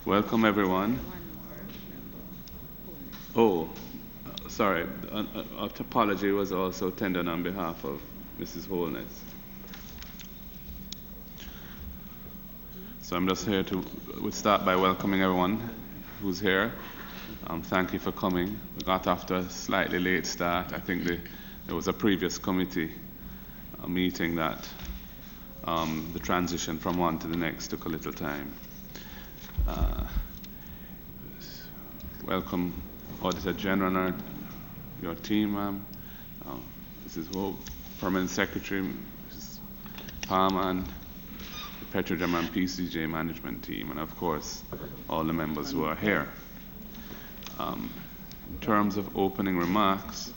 Welcome, everyone. Oh, sorry. Apology was also tendered on behalf of Mrs. Holness. So I'm just here to start by welcoming everyone who's here. Thank you for coming. We got off to a slightly late start. I think there was a previous committee meeting that the transition from one to the next took a little time. Welcome, Auditor General, and your team, ma'am. Mrs. Hope, Permanent Secretary, Mrs. Palmer, and the Petroleum and PBCJ management team, and of course, all the members who are here. In terms of opening remarks,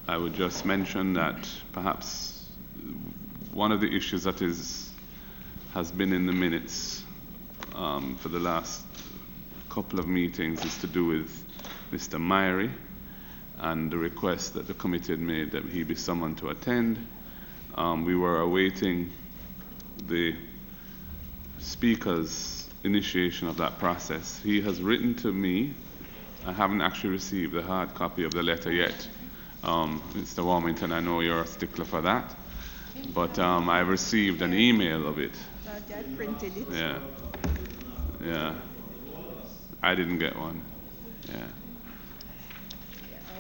I would just mention that perhaps one of the issues that has been in the minutes for the last couple of meetings is to do with Mr. Myrie and the request that the committee had made that he be summoned to attend. We were awaiting the Speaker's initiation of that process. He has written to me. I haven't actually received the hard copy of the letter yet. Mr. Warmington, I know you're a stickler for that, but I've received an email of it. I printed it. Yeah. I didn't get one. Yeah.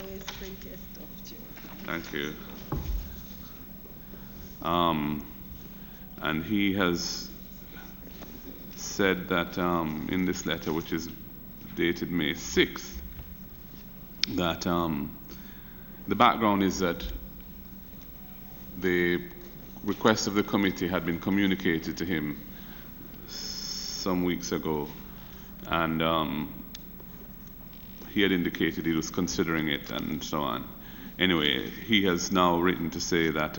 Always print your stuff too. Thank you. And he has said that in this letter, which is dated May 6th, that the background is that the request of the committee had been communicated to him some weeks ago, and he had indicated he was considering it and so on. Anyway, he has now written to say that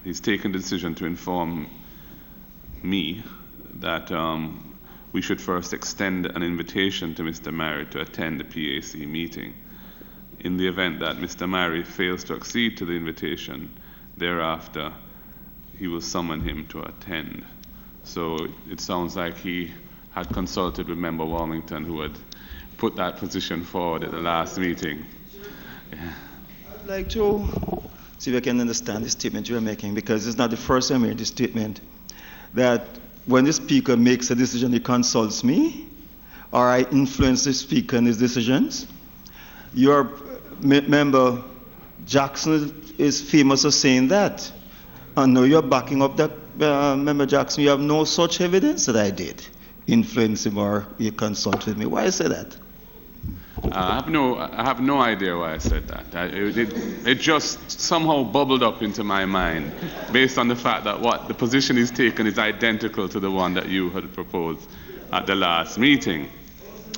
he's taken the decision to inform me that we should first extend an invitation to Mr. Myrie to attend the PAC meeting. In the event that Mr. Myrie fails to accede to the invitation, thereafter he will summon him to attend. So it sounds like he had consulted with Member Warmington, who had put that position forward at the last meeting. Yeah. I'd like to see if I can understand the statement you're making, because it's not the first time I made this statement, that when the Speaker makes a decision, he consults me, or I influence the Speaker in his decisions. Your member Jackson is famous for saying that. I know you're backing up that, Member Jackson. You have no such evidence that I did influence him or he consulted me. Why I say that? I have no idea why I said that. It just somehow bubbled up into my mind based on the fact that what the position he's taken is identical to the one that you had proposed at the last meeting.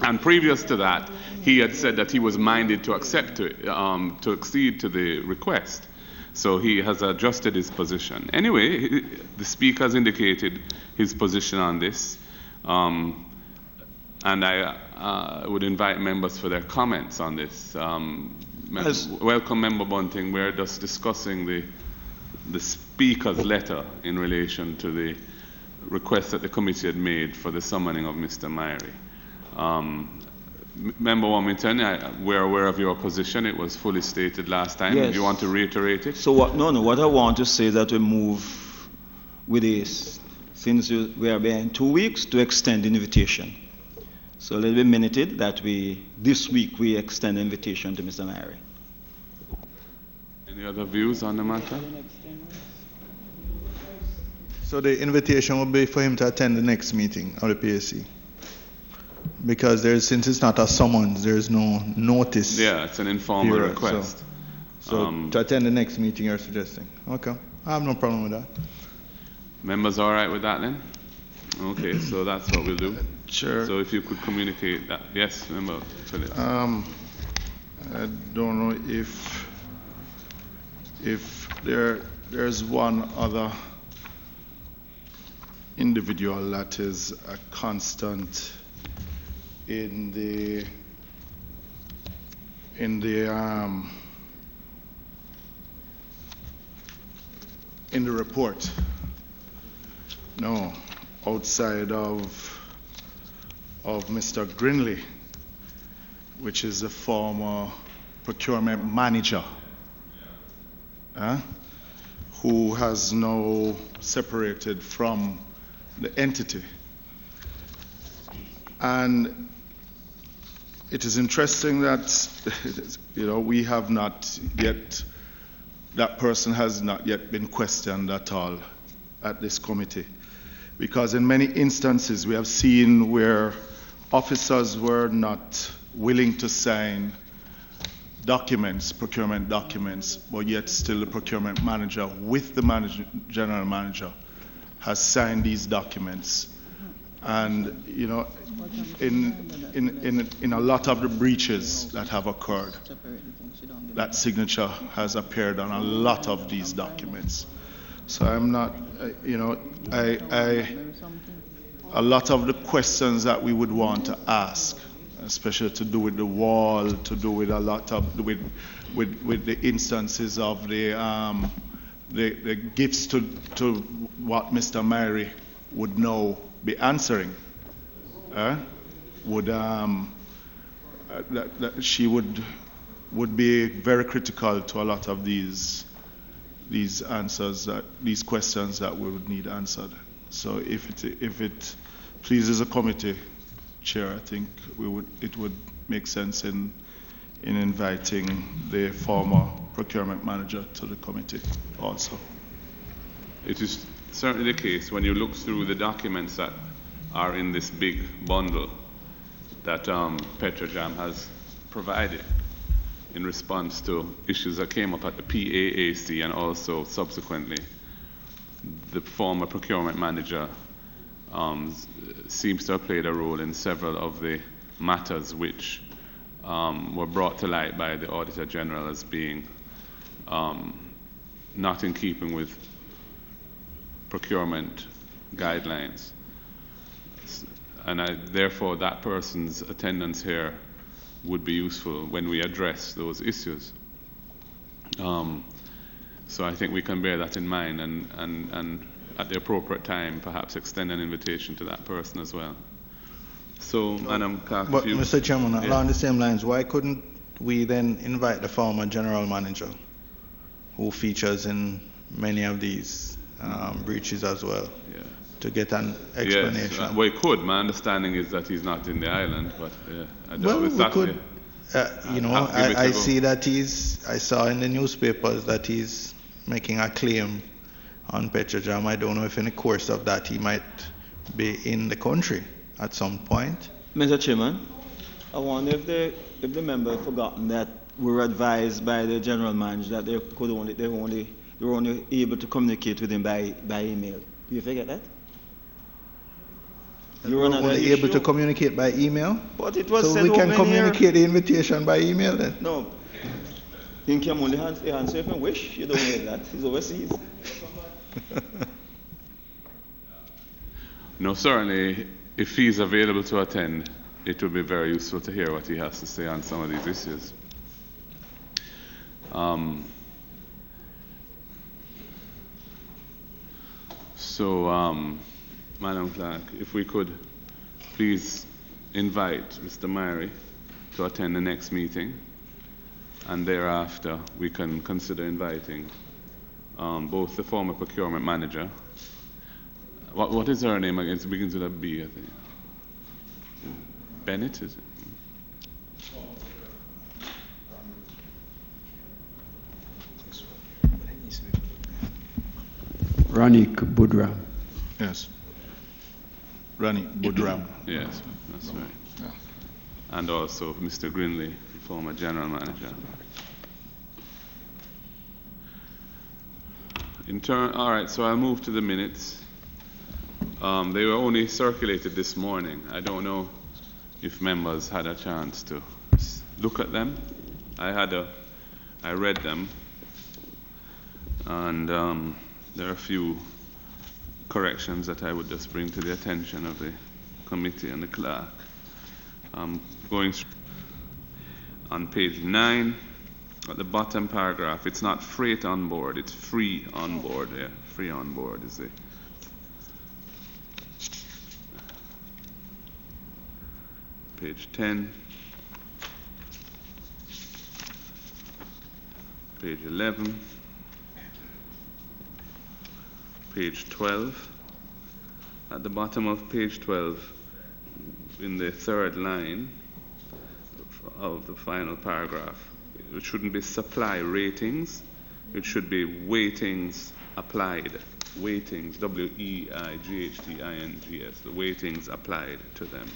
And previous to that, he had said that he was minded to accept it, to accede to the request. So he has adjusted his position. Anyway, the Speaker has indicated his position on this. And I would invite members for their comments on this. Welcome, Member Bunting. We're just discussing the Speaker's letter in relation to the request that the committee had made for the summoning of Mr. Myrie. Member Warmington, we're aware of your position. It was fully stated last time. Yes. Do you want to reiterate it? So what I want to say is that we move with this, since we are in 2 weeks, to extend the invitation. So let it be minuted that this week we extend the invitation to Mr. Myrie. Any other views on the matter? So the invitation will be for him to attend the next meeting of the PAC. Because since it's not a summons, there's no notice. Yeah, it's an informal period, request. So to attend the next meeting you're suggesting. Okay, I have no problem with that. Members all right with that then? Okay, so that's what we'll do. Sure. So if you could communicate that. Yes, Member Phillips. I don't know if there's one other individual that is a constant in the report. No, outside of Mr. Grinley, which is the former procurement manager, who has now separated from the entity. And it is interesting that, we have not yet, that person has not yet been questioned at all at this committee. Because in many instances we have seen where officers were not willing to sign documents, procurement documents, but yet still the procurement manager with the general manager has signed these documents. And in a lot of the breaches that have occurred, that signature has appeared on a lot of these documents. So I'm not, a lot of the questions that we would want to ask, especially to do with the wall, to do with a lot of, with the instances of the gifts to what Mr. Myrie would know be answering, that she would be very critical to a lot of these answers, these questions that we would need answered. So if it pleases the committee chair, I think it would make sense in inviting the former procurement manager to the committee also. It is certainly the case when you look through the documents that are in this big bundle that Petrojam has provided in response to issues that came up at the PAAC and also subsequently. The former procurement manager seems to have played a role in several of the matters which were brought to light by the Auditor General as being not in keeping with procurement guidelines. And therefore that person's attendance here would be useful when we address those issues. So I think we can bear that in mind and at the appropriate time perhaps extend an invitation to that person as well. So, Madam Clark, but Mr. Chairman, along the same lines, why couldn't we then invite the former general manager who features in many of these breaches as well, to get an explanation? Yes, we could. My understanding is that he's not in the island, but I don't well, know. We could. I see that I saw in the newspapers that he's making a claim on Petrojam. I don't know if in the course of that he might be in the country at some point. Mr. Chairman, I wonder if the member had forgotten that we were advised by the general manager that they were only able to communicate with him by email. Do you forget that? You were only able to communicate by email? But it was so we can communicate the invitation by email then? No. You can only answer if you wish. You don't need that. He's overseas. No, certainly, if he's available to attend, it would be very useful to hear what he has to say on some of these issues. Madam Clerk, if we could please invite Mr. Myrie to attend the next meeting, and thereafter we can consider inviting both the former procurement manager. What is her name again? It begins with a B, I think. Bennett, is it? Ranik Budram. Yes. Ranik Budram. Yes, that's right. Yeah. And also Mr. Grinley, former general manager. All right, so I'll move to the minutes. They were only circulated this morning. I don't know if members had a chance to look at them. I read them, and there are a few corrections that I would just bring to the attention of the committee and the clerk. Going on page 9, at the bottom paragraph, it's not freight on board, it's free on board. Yeah, free on board is it. page 10, page 11, page 12. At the bottom of page 12, in the third line of the final paragraph, it shouldn't be supply ratings, it should be weightings applied. Weightings, W-E-I-G-H-T-I-N-G-S, the weightings applied to them.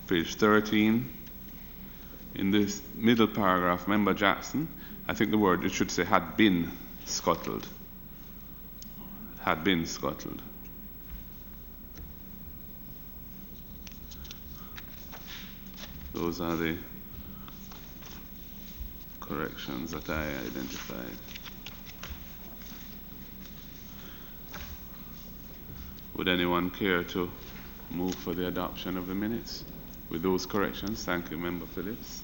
Page 13, in this middle paragraph, Member Jackson, I think the word, it should say had been scuttled. Had been scuttled. Those are the corrections that I identified. Would anyone care to move for the adoption of the minutes with those corrections? Thank you, Member Phillips.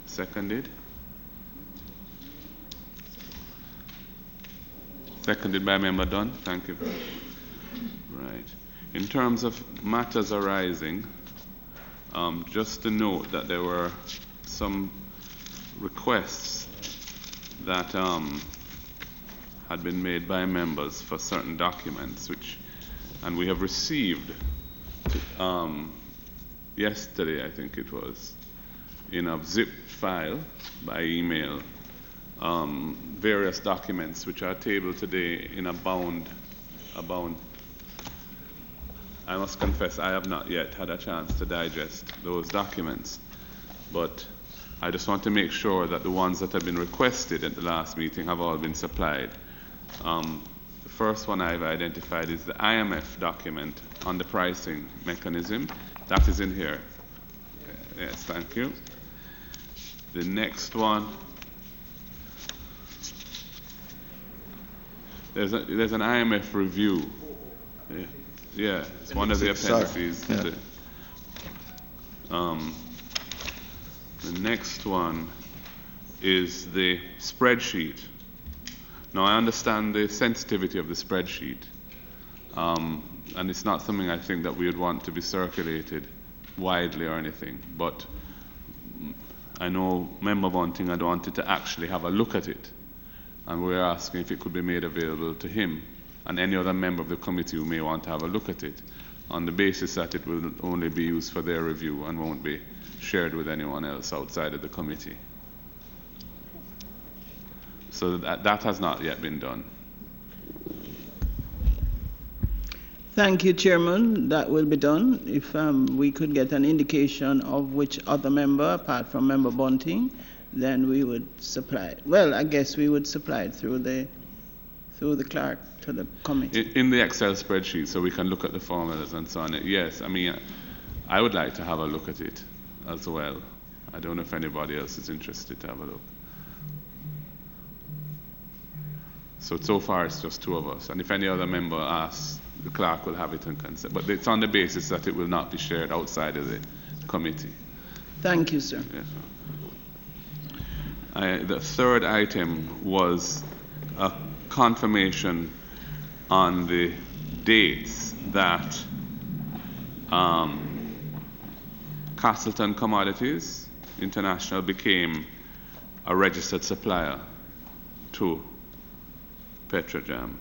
Seconded. Seconded by Member Dunn. Thank you. Right. In terms of matters arising, just to note that there were some requests that had been made by members for certain documents, and we have received yesterday, I think it was, in a zip file by email, various documents which are tabled today in a bound. I must confess I have not yet had a chance to digest those documents, but I just want to make sure that the ones that have been requested at the last meeting have all been supplied. The first one I've identified is the IMF document on the pricing mechanism. That is in here. Yes, thank you. The next one, there's an IMF review. Yeah, it's one of the appendices. Yeah. The next one is the spreadsheet. Now, I understand the sensitivity of the spreadsheet, and it's not something I think that we would want to be circulated widely or anything, but I know Member Bunting had wanted to actually have a look at it, and we're asking if it could be made available to him and any other member of the committee who may want to have a look at it, on the basis that it will only be used for their review and won't be shared with anyone else outside of the committee. So that has not yet been done. Thank you, Chairman. That will be done. If we could get an indication of which other member, apart from Member Bunting, then we would supply it. Well, I guess we would supply it through the clerk to the committee. In the Excel spreadsheet, so we can look at the formulas and so on. Yes, I mean, I would like to have a look at it as well. I don't know if anybody else is interested to have a look. So far it's just two of us, and if any other member asks, the clerk will have it and consent. But it's on the basis that it will not be shared outside of the committee. Thank you, sir. Yes. The third item was a confirmation on the dates that Castleton Commodities International became a registered supplier to Petrojam,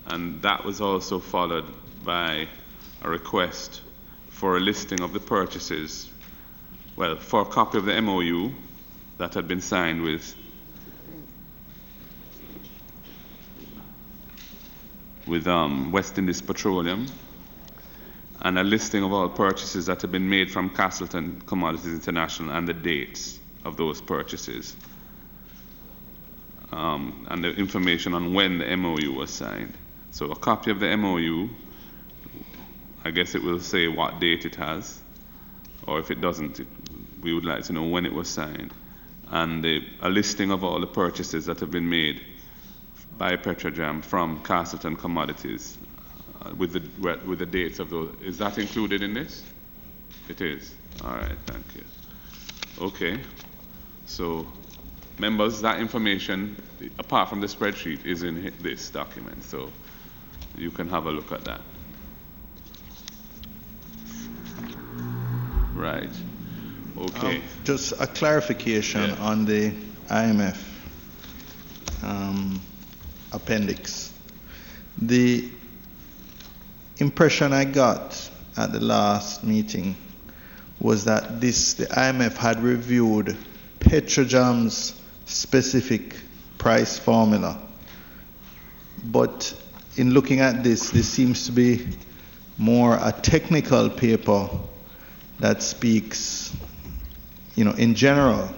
and that was also followed by a request for a listing of the purchases, well, for a copy of the MOU that had been signed with West Indies Petroleum, and a listing of all purchases that had been made from Castleton Commodities International and the dates of those purchases, and the information on when the MOU was signed. So a copy of the MOU, I guess it will say what date it has, or if it doesn't, we would like to know when it was signed, and a listing of all the purchases that have been made by Petrojam from Castleton Commodities, with the dates of those. Is that included in this? It is. All right, thank you. Okay, so members, that information, apart from the spreadsheet, is in this document, so you can have a look at that. Right. Okay. Just a clarification on the IMF appendix. The impression I got at the last meeting was that the IMF had reviewed Petrojam's specific price formula. But in looking at this seems to be more a technical paper that speaks, in general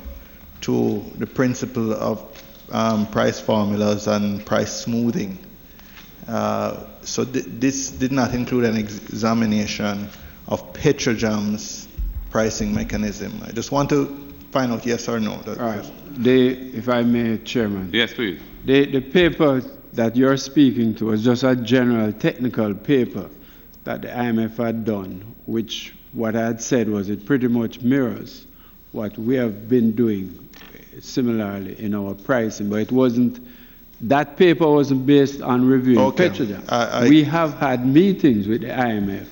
to the principle of price formulas and price smoothing. So this did not include an examination of Petrojam's pricing mechanism. I just want to find out yes or no. All right. If I may, Chairman. Yes, please. The paper that you're speaking to is just a general technical paper that the IMF had done, which what I had said was it pretty much mirrors what we have been doing similarly in our pricing, but it wasn't, that paper wasn't based on reviewing Petrojam. We have had meetings with the IMF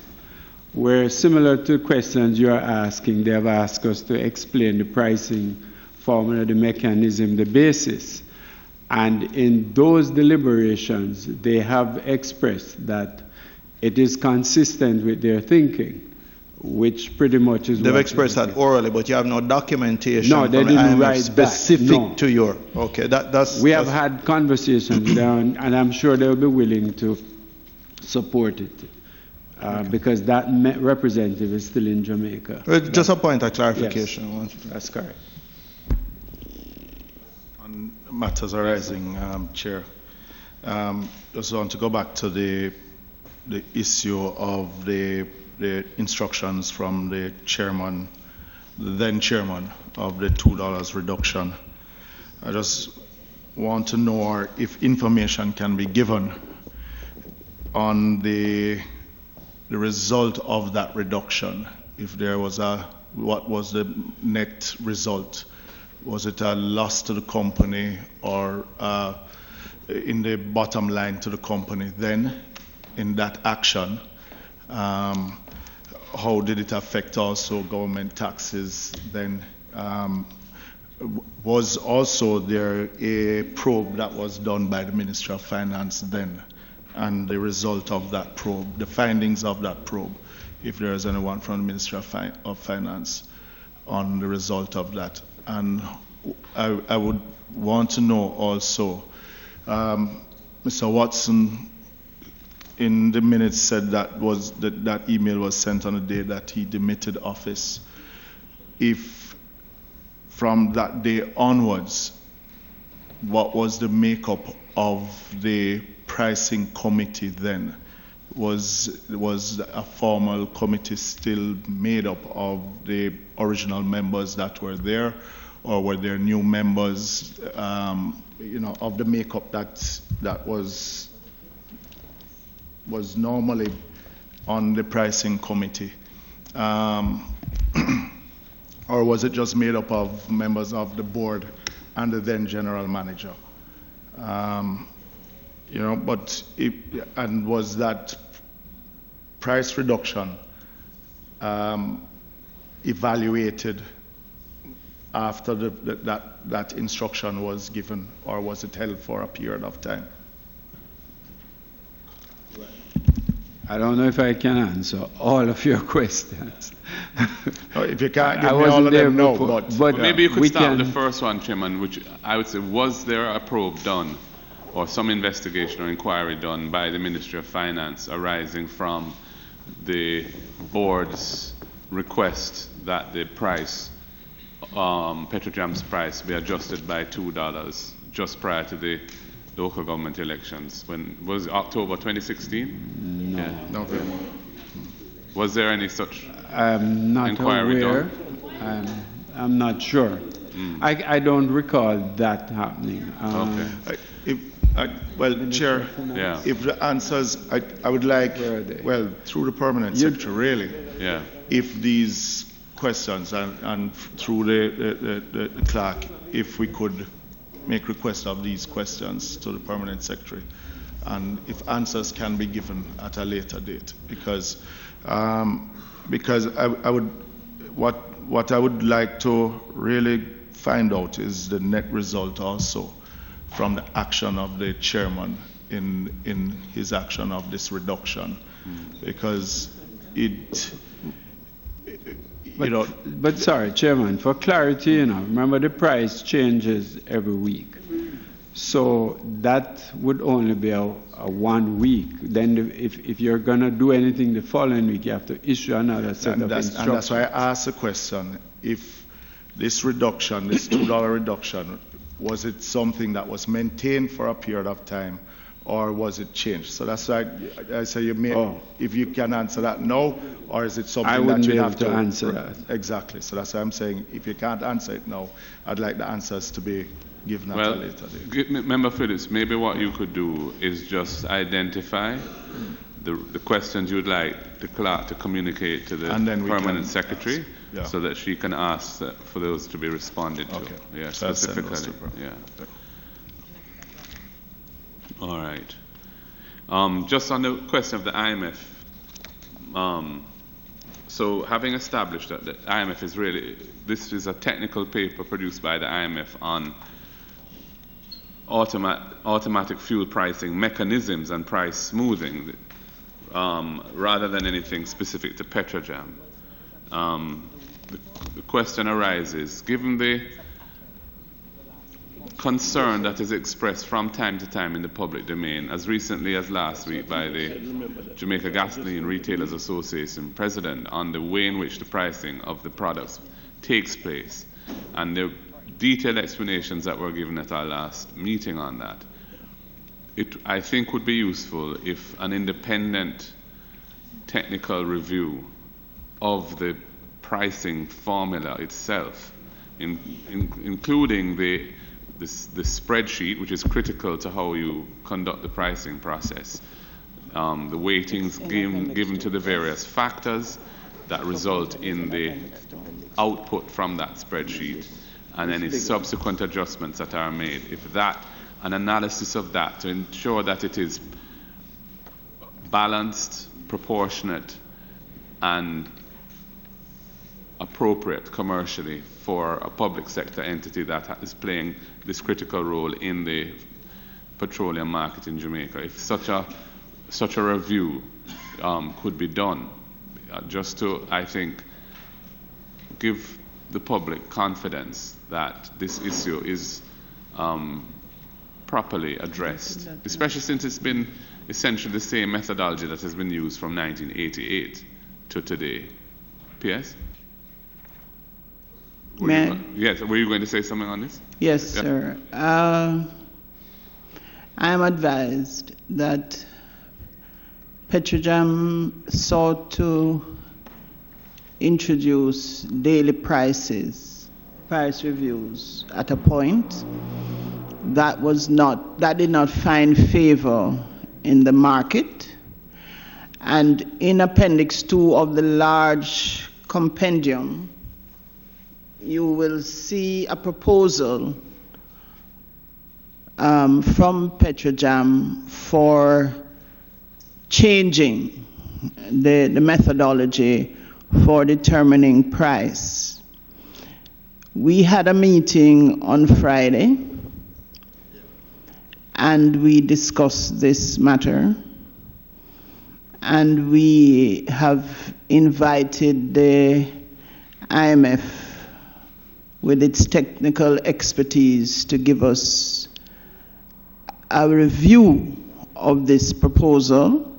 where, similar to questions you're asking, they have asked us to explain the pricing formula, the mechanism, the basis. And in those deliberations, they have expressed that it is consistent with their thinking, which pretty much is they've expressed that orally, but you have no documentation. No, they from didn't the write specific that. to your. Okay, that's. We have had conversations with them, and I'm sure they'll be willing to support it, because that representative is still in Jamaica. Just a point of clarification. Yes, that's correct. On matters arising, Chair, just want to go back to the issue of the instructions from the then chairman of the $2 reduction. I just want to know if information can be given on the result of that reduction. If there was what was the net result? Was it a loss to the company or in the bottom line to the company then in that action? How did it affect also government taxes then? Was also there a probe that was done by the Ministry of Finance then? And the result of that probe, the findings of that probe, if there is anyone from the Ministry of Finance on the result of that. And I would want to know also, Mr. Watson in the minutes said that email was sent on the day that he demitted office. If from that day onwards, what was the makeup of the pricing committee then? Was a formal committee still made up of the original members that were there, or were there new members, of the makeup that was normally on the pricing committee, or was it just made up of members of the board and the then general manager? And was that price reduction evaluated after that instruction was given, or was it held for a period of time? I don't know if I can answer all of your questions. If you can't give me all of them, no. But maybe you could start with the first one, Chairman, which I would say, was there a probe done or some investigation or inquiry done by the Ministry of Finance arising from the board's request that the price, Petrojam's price, be adjusted by $2 just prior to the local government elections? When was it, October 2016? No. Yeah. November. Was there any such I'm not inquiry aware. done? I'm not sure. I don't recall that happening. Chair, if the answers, I would like, through the permanent secretary, really, if these questions and through the clerk, if we could make request of these questions to the permanent secretary, and if answers can be given at a later date, because I would what I would like to really find out is the net result also from the action of the chairman in his action of this reduction, because But sorry, Chairman, for clarity, remember the price changes every week. So that would only be a 1 week. Then if you're going to do anything the following week, you have to issue another set of instructions. And that's why I asked the question, if this reduction, this $2 reduction, was it something that was maintained for a period of time, or was it changed? So that's why I say if you can answer that now, or is it something that you have to answer that? Exactly. So that's why I'm saying if you can't answer it now, I'd like the answers to be given at a later date. Member Phillips, maybe what you could do is just identify the questions you would like the clerk to communicate to the permanent secretary, so that she can ask for those to be responded to. Okay. Yeah, specifically. Yeah. All right. Just on the question of the IMF, so having established that the IMF is this is a technical paper produced by the IMF on automatic fuel pricing mechanisms and price smoothing, rather than anything specific to Petrojam. The question arises, given the concern that is expressed from time to time in the public domain, as recently as last week by the Jamaica Gasoline Retailers Association president, on the way in which the pricing of the products takes place, and the detailed explanations that were given at our last meeting on that, I think would be useful if an independent technical review of the pricing formula itself, including the spreadsheet, which is critical to how you conduct the pricing process, the weightings given to the various factors that result in the output from that spreadsheet, and any subsequent adjustments that are made. An analysis of that to ensure that it is balanced, proportionate, and appropriate commercially for a public sector entity that is playing this critical role in the petroleum market in Jamaica. If such a review could be done, just to, I think, give the public confidence that this issue is properly addressed, especially since it's been essentially the same methodology that has been used from 1988 to today. P.S.? Yes, were you going to say something on this? Yes, sir. I am advised that Petrojam sought to introduce daily price reviews at a point that did not find favor in the market. And in Appendix 2 of the large compendium, you will see a proposal from Petrojam for changing the methodology for determining price. We had a meeting on Friday, and we discussed this matter, and we have invited the IMF with its technical expertise to give us a review of this proposal.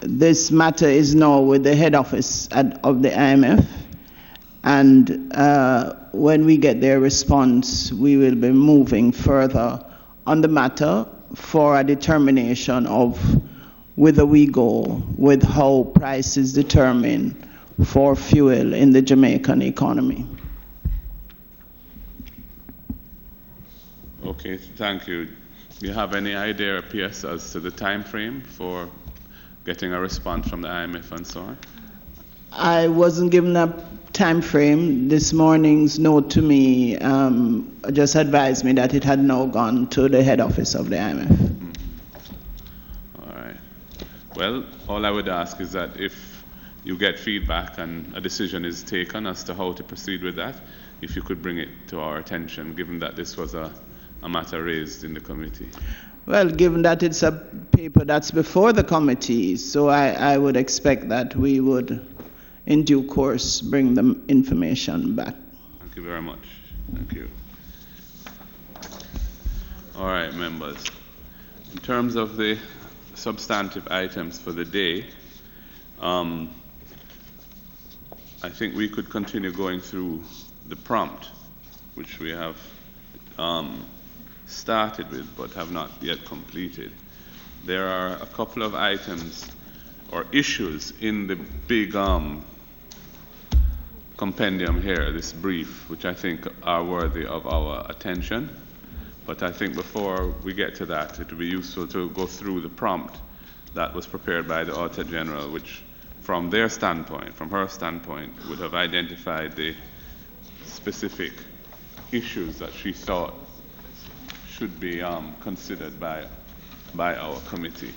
This matter is now with the head office of the IMF, and when we get their response, we will be moving further on the matter for a determination of whether we go with how price is determined for fuel in the Jamaican economy. Okay, thank you. Do you have any idea, PS, as to the time frame for getting a response from the IMF and so on? I wasn't given a time frame. This morning's note to me just advised me that it had now gone to the head office of the IMF. Mm-hmm. All right. Well, all I would ask is that if you get feedback and a decision is taken as to how to proceed with that, if you could bring it to our attention, given that this was a matter raised in the committee. Well, given that it's a paper that's before the committee, so I would expect that we would, in due course, bring the information back. Thank you very much. Thank you. All right, members. In terms of the substantive items for the day, I think we could continue going through the prompt, which we have started with but have not yet completed. There are a couple of items or issues in the big compendium here, this brief, which I think are worthy of our attention. But I think before we get to that, it would be useful to go through the prompt that was prepared by the Auditor General, which from their standpoint, from her standpoint, would have identified the specific issues that she thought should be considered by our committee.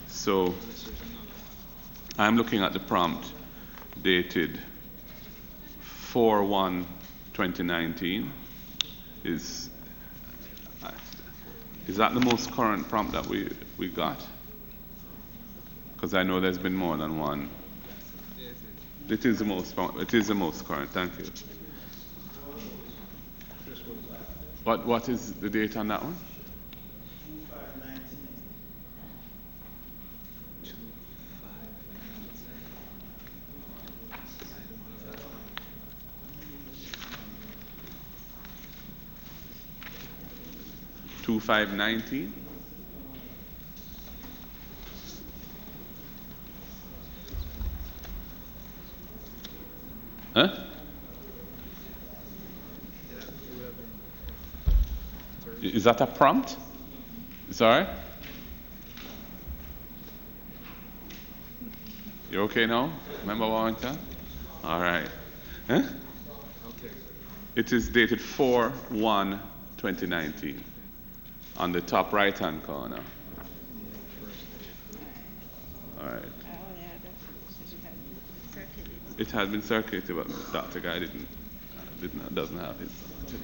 So I'm looking at the prompt dated 4/1/2019. Is that the most current prompt that we got? Because I know there's been more than one. It is the most current. Thank you. What is the date on that one? 2519. Huh? Is that a prompt? It's all right? You okay now? Remember Warmington? All right. Huh? Okay. It is dated 4/1/2019 on the top right-hand corner. All right. It had been circulated, but Dr. Guy doesn't have his today.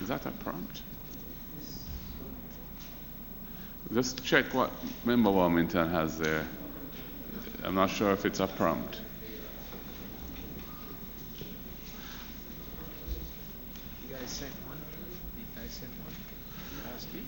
Is that a prompt? Just check what Member Warmington has there. I'm not sure if it's a prompt. You guys sent one? You guys sent one last week?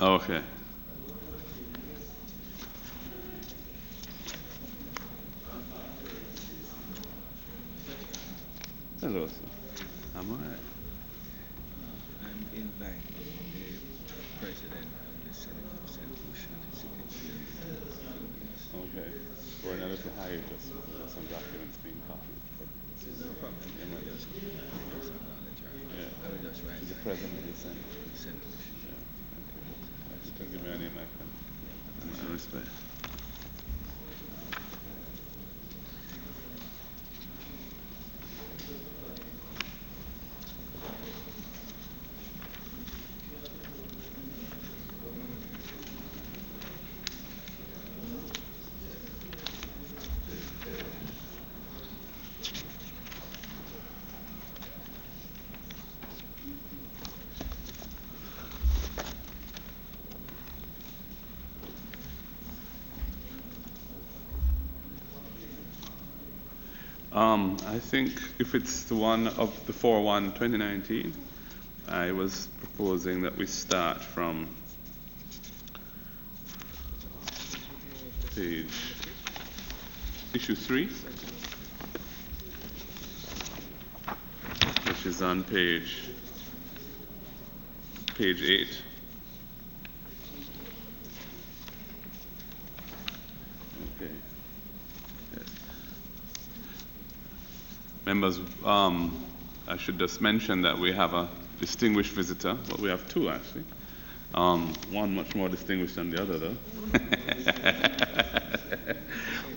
Okay. Hello, sir. I'm all right. I'm in line with the president of the Senate of St. Lucia. Okay. We're in a little hiatus. There's some documents being copied. No problem. Yeah, right. Just acknowledge her. Yeah. I will just write. He's the president of the Senate. St. Lucia. Yeah. Okay. You can give me a name I can. I respect. I think if it's the one of the 4/1/2019, I was proposing that we start from issue 3, which is on page 8. Okay. Yes. Members, I should just mention that we have a distinguished visitor. Well, we have two actually. One much more distinguished than the other, though.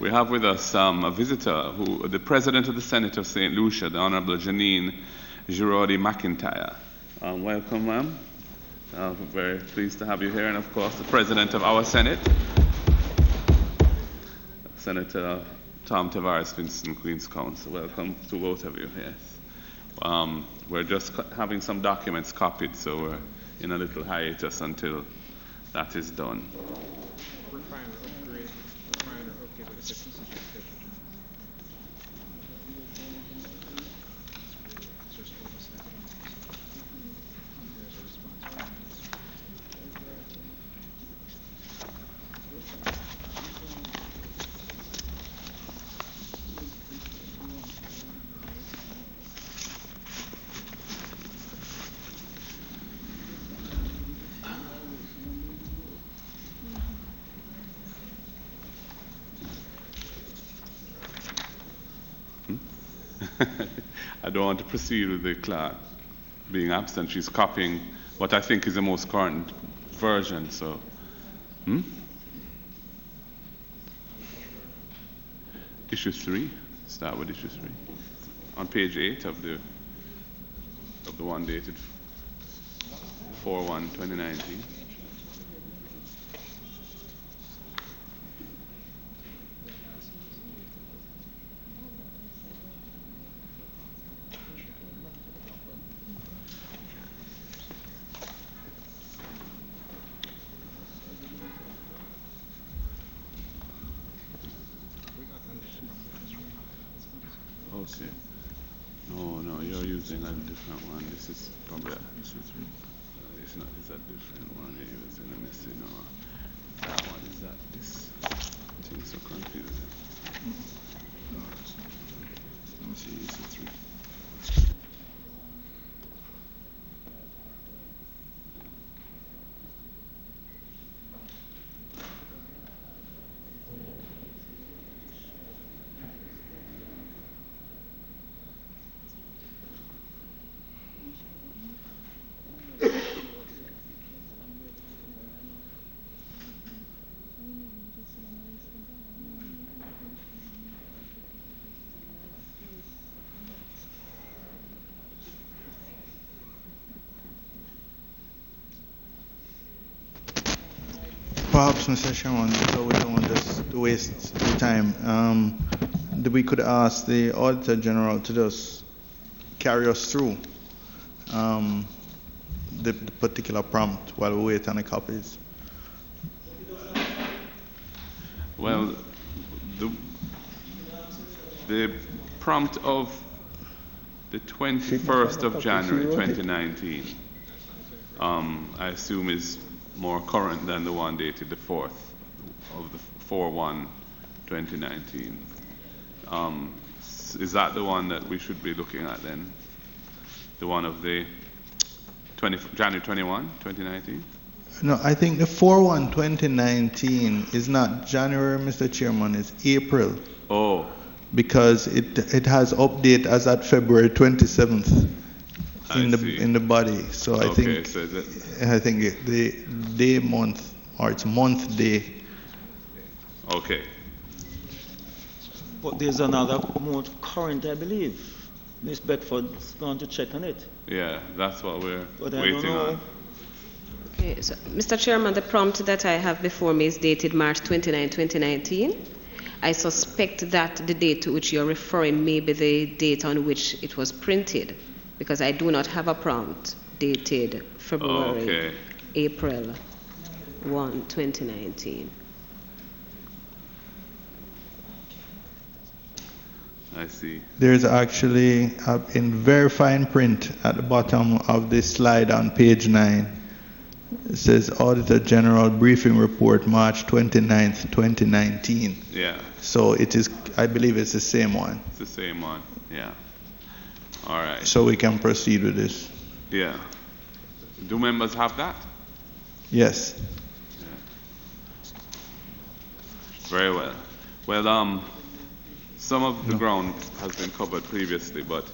We have with us a visitor, the President of the Senate of St. Lucia, the Honorable Janine Girardi McIntyre. Welcome, ma'am. Very pleased to have you here, and of course, the President of our Senate, Senator Tom Tavares, Vincent Queen's Counsel. Welcome to both of you. Yes. We're just having some documents copied, so we're in a little hiatus until that is done. Refiner, upgrade, refiner, okay, but it's a PCJ schedule. Just hold a second. There's a response. I don't want to proceed with the clerk being absent. She's copying what I think is the most current version. So, issue 3. Start with issue 3 on page 8 of the one dated 4/1/2019. Okay. No, you're using a different one. This is probably it's not. It's a different one you're using. Let me see. No, that one is that. This thing's so confusing. No, let me see. Issue 3. Perhaps, Mr. Chairman, so we don't want us to waste time, we could ask the Auditor General to just carry us through the particular prompt while we wait on the copies. Well, the prompt of the 21st of January 2019, I assume is more current than the one dated the 4th of the 4/1/2019. Is that the one that we should be looking at then? The one of the January 21, 2019? No, I think the 4/1/2019 is not January, Mr. Chairman, it's April. Oh. Because it has update as at February 27th in the body. So I think So I think the day month, or it's month day. Okay. But there's another more current, I believe. Miss Bedford's going to check on it. Yeah, that's what we're But I waiting don't know. on. Okay, so Mr. Chairman, the prompt that I have before me is dated March 29, 2019. I suspect that the date to which you're referring may be the date on which it was printed, because I do not have a prompt dated February, April 1, 2019. I see. There's actually in very fine print at the bottom of this slide on page 9. It says Auditor General Briefing Report, March 29th, 2019. Yeah. So it is, I believe it's the same one. It's the same one. Yeah. All right. So we can proceed with this. Yeah. Do members have that? Yes. Very well. Well, some of the ground has been covered previously, but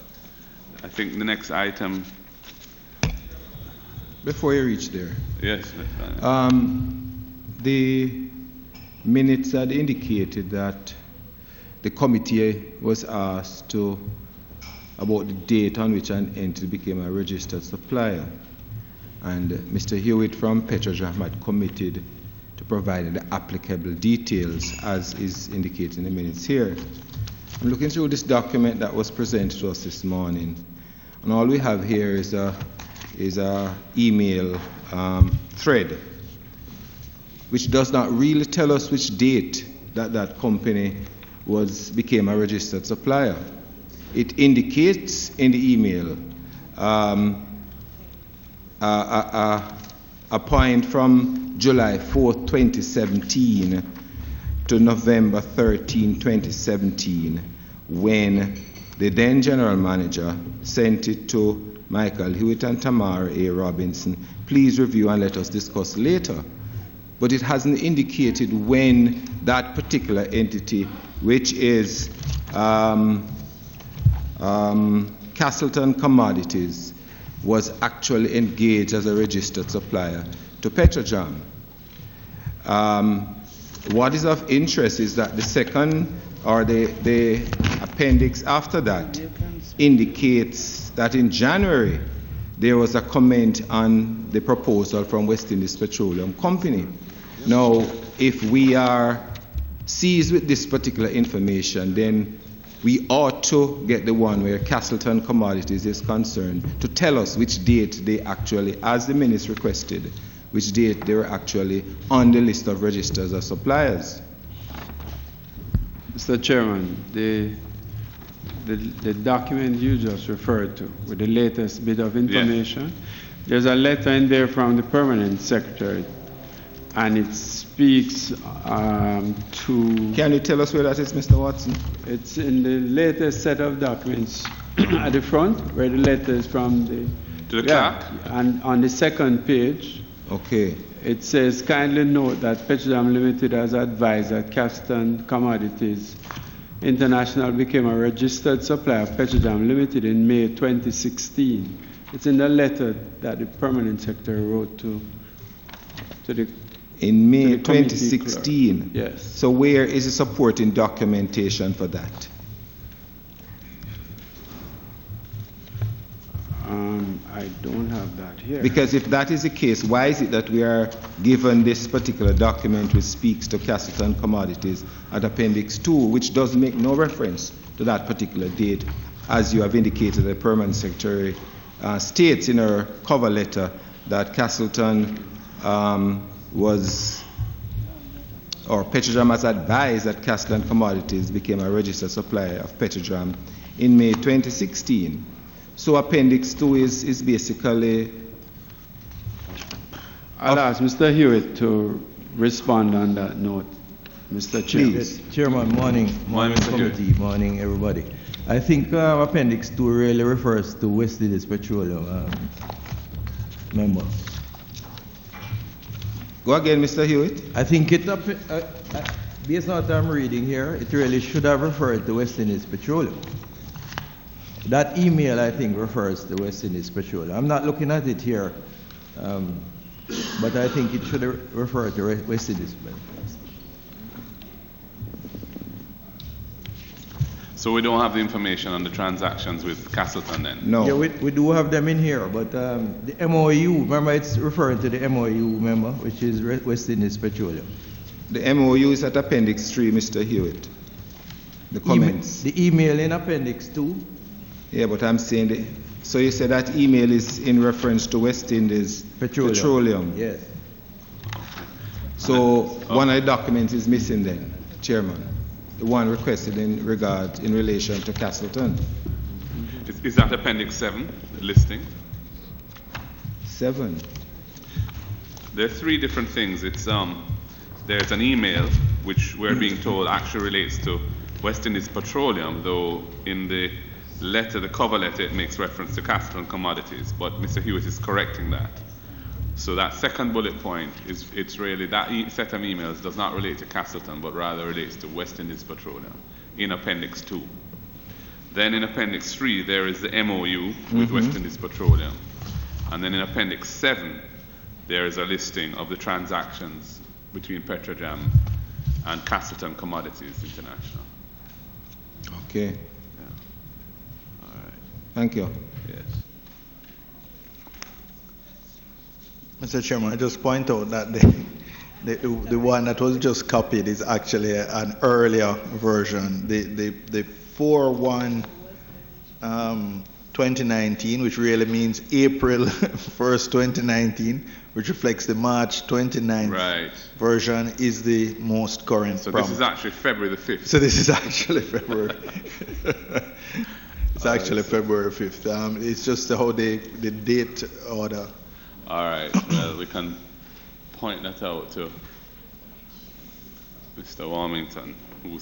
I think the next item. Before you reach there. Yes. The minutes had indicated that the committee was asked about the date on which an entity became a registered supplier. And Mr. Hewitt from Petrojam had committed to provide the applicable details as is indicated in the minutes here. I'm looking through this document that was presented to us this morning, and all we have here is a email thread, which does not really tell us which date that company became a registered supplier. It indicates in the email a point from July 4th, 2017 to November 13, 2017, when the then general manager sent it to Michael Hewitt and Tamara A. Robinson, please review and let us discuss later. But it hasn't indicated when that particular entity, which is Castleton Commodities, was actually engaged as a registered supplier to Petrojam. What is of interest is that the second, or the appendix after that, indicates that in January there was a comment on the proposal from West Indies Petroleum Company. Now, if we are seized with this particular information, then we ought to get the one where Castleton Commodities is concerned to tell us which date they actually, as the minutes requested, which date they were actually on the list of registers as suppliers. Mr. Chairman, the document you just referred to with the latest bit of information, there's a letter in there from the permanent secretary, and it speaks to... Can you tell us where that is, Mr. Watson? It's in the latest set of documents at the front, where the letter is from the... To the clerk? And on the second page, okay, it says, kindly note that Petrojam Limited has advised that Castleton Commodities International became a registered supplier of Petrojam Limited in May 2016. It's in the letter that the permanent secretary wrote to the... In May 2016? Yes. So where is the supporting documentation for that? I don't have that here. Because if that is the case, why is it that we are given this particular document which speaks to Castleton Commodities at Appendix 2, which does make no reference to that particular date, as you have indicated, the permanent secretary states in her cover letter that Castleton Petrojam has advised that Castleton Commodities became a registered supplier of Petrojam in May 2016. So Appendix 2 is basically... I'll ask Mr. Hewitt to respond on that note, Mr. Chairman. Please. Chairman, morning Mr. committee, morning everybody. I think Appendix 2 really refers to West Indies Petroleum member. Go again, Mr. Hewitt. I think it, based on what I'm reading here, it really should have referred to West Indies Petroleum. That email, I think, refers to West Indies Petroleum. I'm not looking at it here, but I think it should refer to West Indies Petroleum. So we don't have the information on the transactions with Castleton then? No. Yeah, we do have them in here, but the MOU, remember it's referring to the MOU, remember, which is West Indies Petroleum. The MOU is at Appendix 3, Mr. Hewitt. The comments. The email in Appendix 2. Yeah, but I'm saying, so you said that email is in reference to West Indies Petroleum. Yes. So one of the documents is missing then, Chairman. The one requested in relation to Castleton. Is that Appendix 7, the listing? 7. There are three different things. It's there's an email which we're being told actually relates to West Indies Petroleum, though in the letter, the cover letter, it makes reference to Castleton Commodities, but Mr. Hewitt is correcting that. So that second bullet point is, it's really, that set of emails does not relate to Castleton, but rather relates to West Indies Petroleum in Appendix 2. Then in Appendix 3, there is the MOU with West Indies Petroleum. And then in Appendix 7, there is a listing of the transactions between Petrojam and Castleton Commodities International. Okay. Yeah. All right. Thank you. Yes. Mr. Chairman, I just point out that the one that was just copied is actually an earlier version. The 4/1/2019, which really means April 1st, 2019, which reflects the March 29th version, is the most current. So this is actually February the 5th. So this is actually February. It's actually February 5th. It's just how the date order. All right, well, we can point that out to Mr. Warmington, who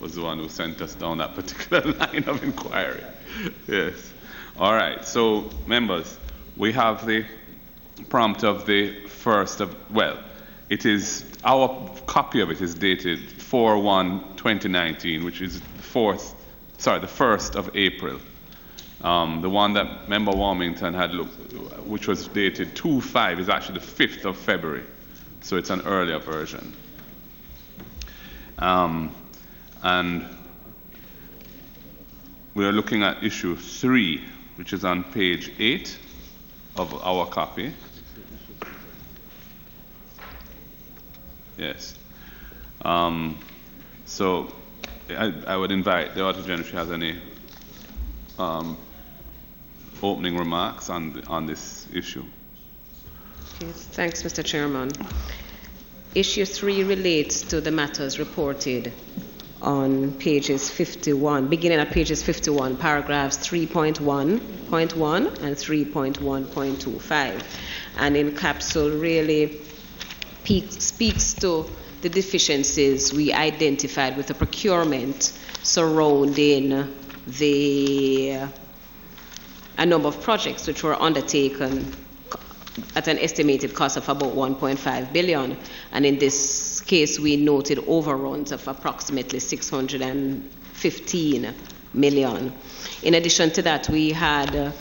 was the one who sent us down that particular line of inquiry. Yes. All right, so members, we have the prompt of the first of, well, it is, our copy of it is dated 4/1/2019, which is the 1st of April. The one that Member Warmington had looked, which was dated 2/5, is actually the 5th of February. So it's an earlier version. And we are looking at issue 3, which is on page 8 of our copy. Yes. So I would invite the Auditor General if she has any opening remarks on this issue. Okay, thanks, Mr. Chairman. Issue 3 relates to the matters reported on pages 51, beginning at pages 51, paragraphs 3.1.1 and 3.1.25. And in capsule really speaks to the deficiencies we identified with the procurement surrounding a number of projects which were undertaken at an estimated cost of about 1.5 billion. And in this case, we noted overruns of approximately 615 million. In addition to that, we had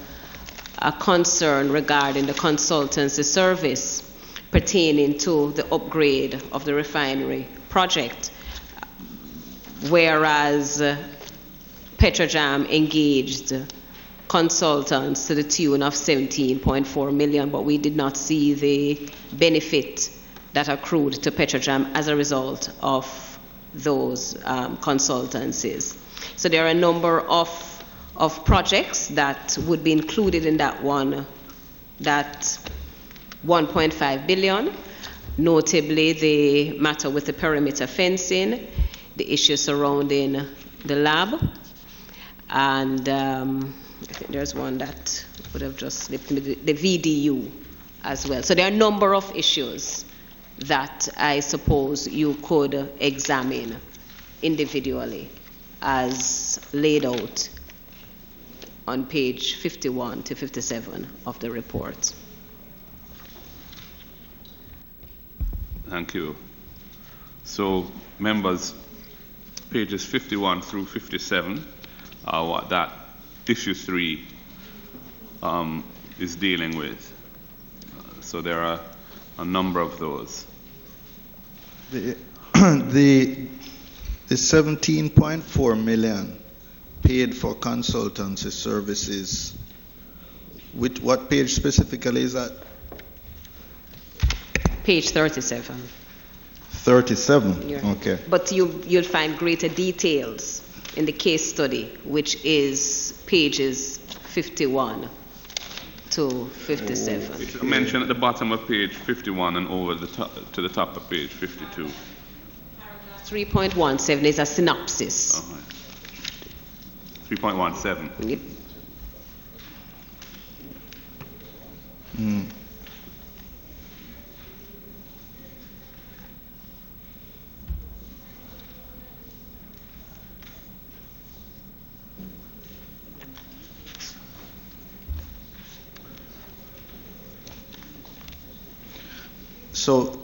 a concern regarding the consultancy service pertaining to the upgrade of the refinery project, whereas Petrojam engaged consultants to the tune of 17.4 million, but we did not see the benefit that accrued to Petrojam as a result of those consultancies. So there are a number of projects that would be included in that 1.5 billion, notably the matter with the perimeter fencing, the issue surrounding the lab, and I think there's one that would have just slipped me, the VDU as well. So there are a number of issues that I suppose you could examine individually as laid out on page 51 to 57 of the report. Thank you. So, members, pages 51 through 57 are what that issue 3 is dealing with. So there are a number of those. The 17.4 million paid for consultancy services, with what page specifically is that? Page 37. 37, Yeah. okay. But you'll find greater details in the case study, which is pages 51 to 57. It's mentioned at the bottom of page 51 and over the top, to the top of page 52. 3.17 is a synopsis. 3.17. Yep. So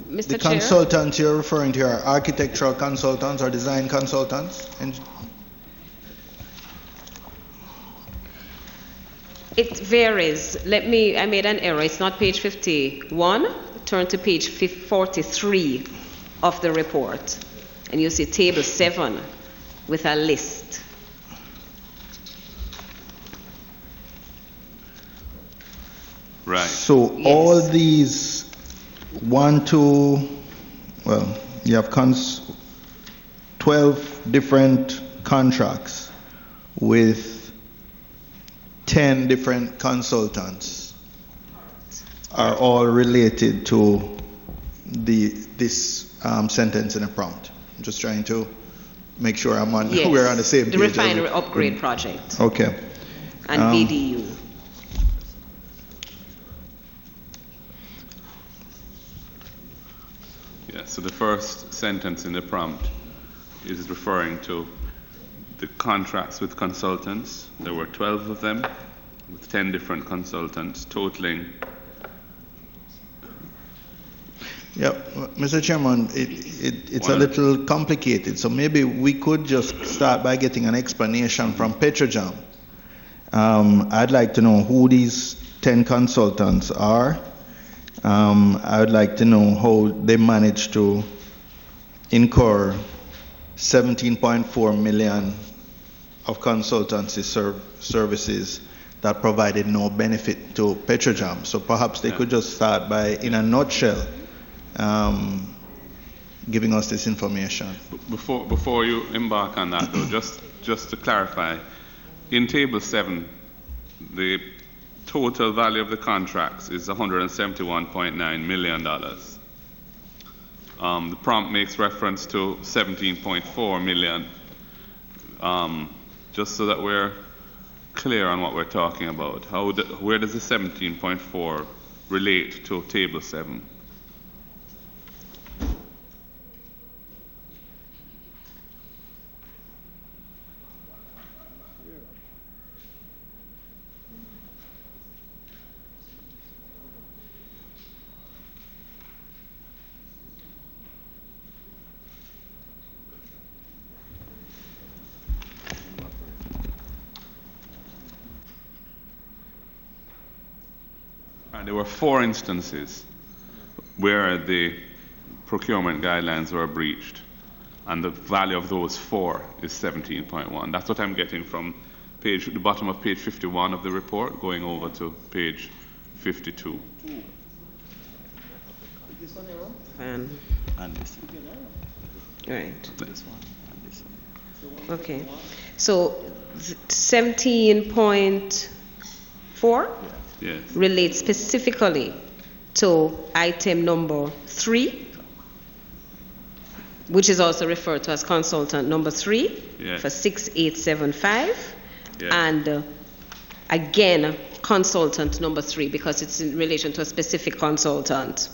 Mr. the Chair? consultants you're referring to are architectural consultants or design consultants? It varies. I made an error. It's not page 51. Turn to page 43 of the report, and you see table 7 with a list. Right. So Yes. all these you have 12 different contracts with 10 different consultants are all related to this sentence in a prompt. I'm just trying to make sure Yes. we're on the same page. The refinery upgrade project Okay. and BDU. Yeah, so the first sentence in the prompt is referring to the contracts with consultants. There were 12 of them with 10 different consultants, totaling. Yeah, Mr. Chairman, it's a little complicated, so maybe we could just start by getting an explanation from Petrojam. I'd like to know who these 10 consultants are. I would like to know how they managed to incur 17.4 million of consultancy services that provided no benefit to Petrojam. So perhaps they could just start by, in a nutshell, giving us this information. Before you embark on that, though, just to clarify, in Table 7, the total value of the contracts is $171.9 million. The prompt makes reference to 17.4 million, just so that we're clear on what we're talking about. Where does the 17.4 relate to Table 7? There were 4 instances where the procurement guidelines were breached, and the value of those 4 is 17.1. That's what I'm getting from the bottom of page 51 of the report, going over to page 52. And this. Right. This one and this one. Okay. So 17.4 Yes. relates specifically to item number 3, which is also referred to as consultant number 3 Yes. for 6875. Yes. And again, consultant number 3 because it's in relation to a specific consultant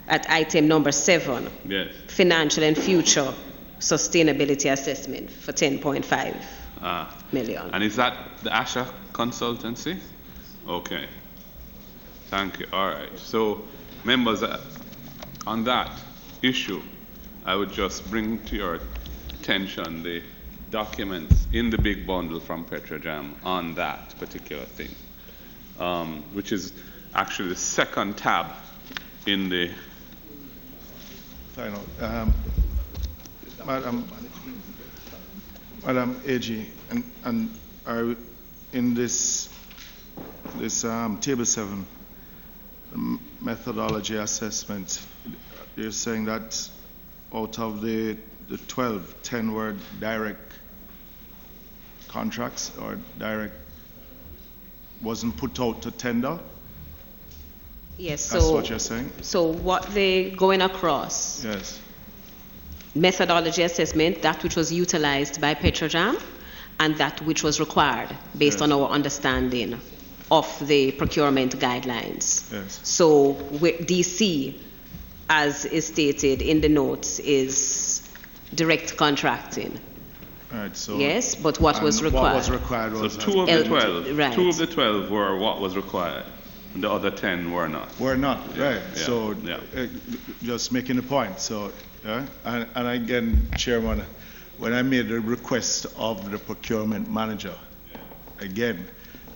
at item number 7. Yes. Financial and future sustainability assessment for 10.5 million. And is that the ASHA consultancy? Okay. Thank you. All right. So, members, on that issue, I would just bring to your attention the documents in the big bundle from Petrojam on that particular thing, which is actually the second tab in the final. Madam AG, and are in this table 7, methodology assessment, you're saying that out of the 12, 10 were direct contracts or direct, wasn't put out to tender? Yes, That's what you're saying? So what they going across? Yes. Methodology assessment, that which was utilized by Petrojam, and that which was required based on our understanding of the procurement guidelines. Yes. So DC, as is stated in the notes, is direct contracting. Right, so yes, but what was required? What was required was so 2 of the 12. Right. 2 of the 12 were what was required. The other 10 were not. Were not, yeah. right. Yeah. So just making a point. So, and again, Chairman, when I made the request of the procurement manager, again,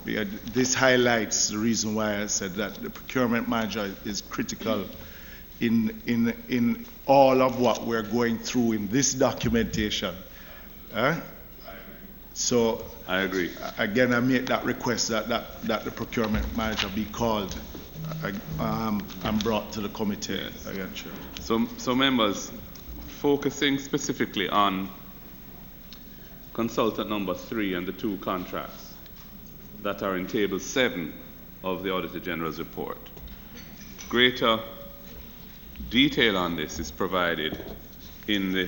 this highlights the reason why I said that the procurement manager is critical in all of what we're going through in this documentation. So I agree. Again, I make that request that the procurement manager be called and brought to the committee. Again, Chair. So members, focusing specifically on consultant number 3 and the 2 contracts that are in table 7 of the Auditor General's report. Greater detail on this is provided in the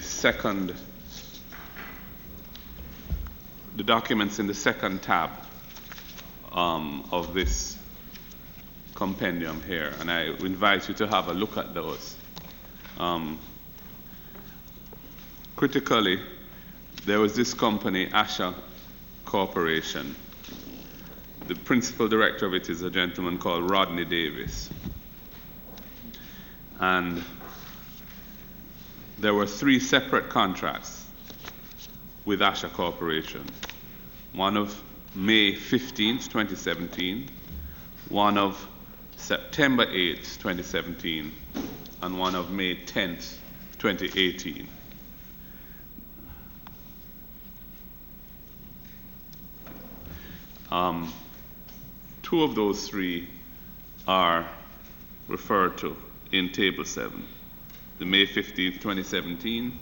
documents in the second tab of this compendium here, and I invite you to have a look at those. Critically, there was this company, ASHA Corporation. The principal director of it is a gentleman called Rodney Davis. And there were 3 separate contracts with ASHA Corporation. One of May 15th, 2017, one of September 8th, 2017, and one of May 10th, 2018. Two of those 3 are referred to in Table 7, the May 15th, 2017,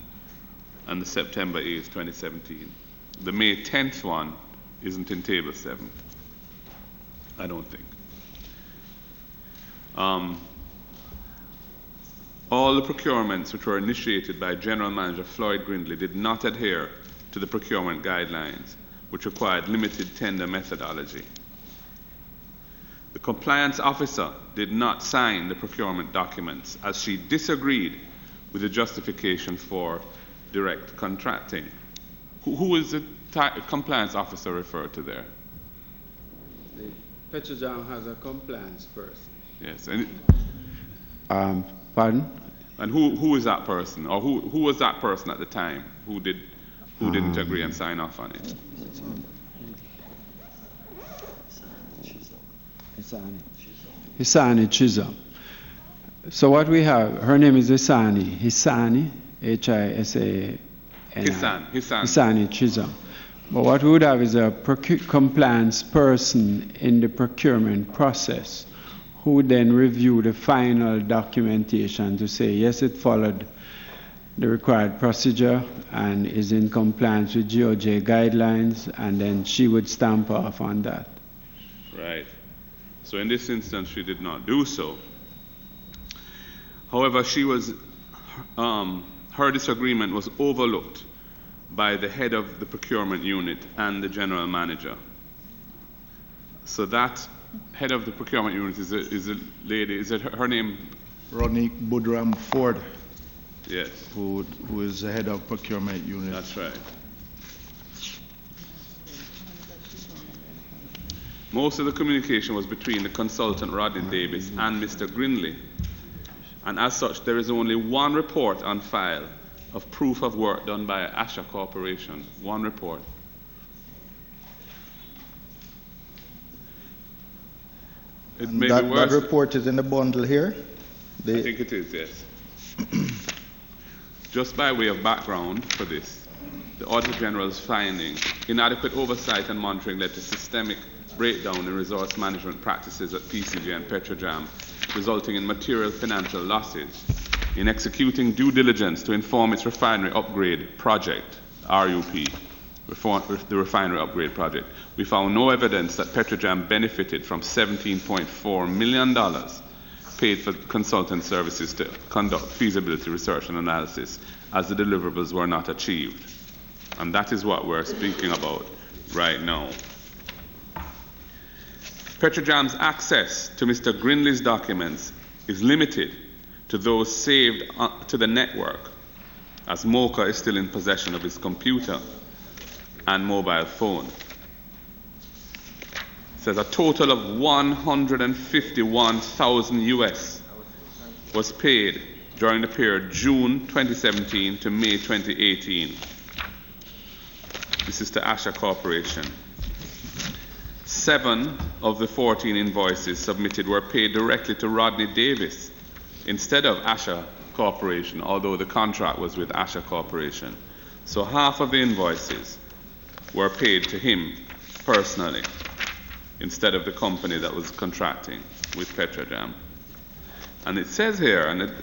and the September 8th, 2017. The May 10th one isn't in Table 7, I don't think. All the procurements which were initiated by General Manager Floyd Grindley did not adhere to the procurement guidelines, which required limited tender methodology. The compliance officer did not sign the procurement documents as she disagreed with the justification for direct contracting. Who is the compliance officer referred to there? The Petrojam has a compliance person. Yes. And Pardon? And who is that person, or who was that person at the time who didn't agree and sign off on it? Hisani Chisholm. So what we have, her name is Hisani, Hisani Hisani Chisholm. But what we would have is a compliance person in the procurement process who would then review the final documentation to say, yes, it followed the required procedure and is in compliance with GOJ guidelines, and then she would stamp off on that. Right. So in this instance, she did not do so. However, her disagreement was overlooked by the head of the procurement unit and the general manager. So that head of the procurement unit is a lady. Is it her name? Ronnie Budram Ford, Yes, who is the head of procurement unit. that's right. Most of the communication was between the consultant Rodney Davis and Mr. Grinley, and as such, there is only one report on file of proof of work done by Asha Corporation. One report. It may be That worse. report is in the bundle here. I think it is, yes. Just by way of background for this, the Auditor General's finding inadequate oversight and monitoring led to systemic breakdown in resource management practices at PCJ and Petrojam, resulting in material financial losses. In executing due diligence to inform its refinery upgrade project, RUP, the refinery upgrade project, we found no evidence that Petrojam benefited from $17.4 million paid for consultant services to conduct feasibility research and analysis, as the deliverables were not achieved. And that is what we're speaking about right now. Petrojam's access to Mr. Grinley's documents is limited to those saved to the network, as Mocha is still in possession of his computer and mobile phone. It says a total of 151,000 US was paid during the period June 2017 to May 2018. This is to Asha Corporation. 7 of the 14 invoices submitted were paid directly to Rodney Davis instead of Asha Corporation, although the contract was with Asha Corporation. So half of the invoices were paid to him personally instead of the company that was contracting with Petrojam. And it says here, and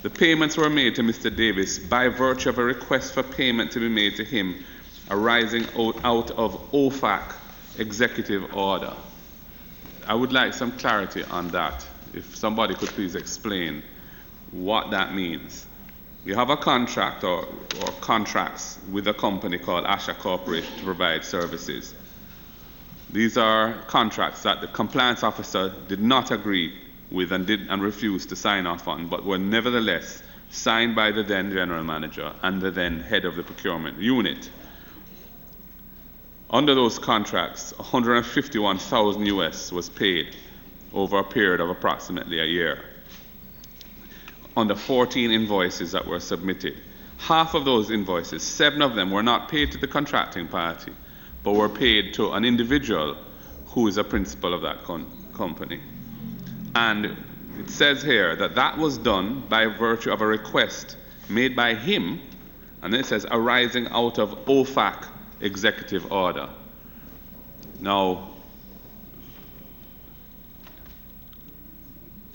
the payments were made to Mr. Davis by virtue of a request for payment to be made to him arising out of Ofac executive order. I would like some clarity on that. If somebody could please explain what that means. You have a contract or contracts with a company called Asha Corporation to provide services. These are contracts that the compliance officer did not agree with and refused to sign off on, but were nevertheless signed by the then general manager and the then head of the procurement unit. Under those contracts, 151,000 US was paid over a period of approximately a year. On the 14 invoices that were submitted, half of those invoices, 7 of them were not paid to the contracting party, but were paid to an individual who is a principal of that company. And it says here that that was done by virtue of a request made by him, and then it says arising out of Ofac executive order. Now,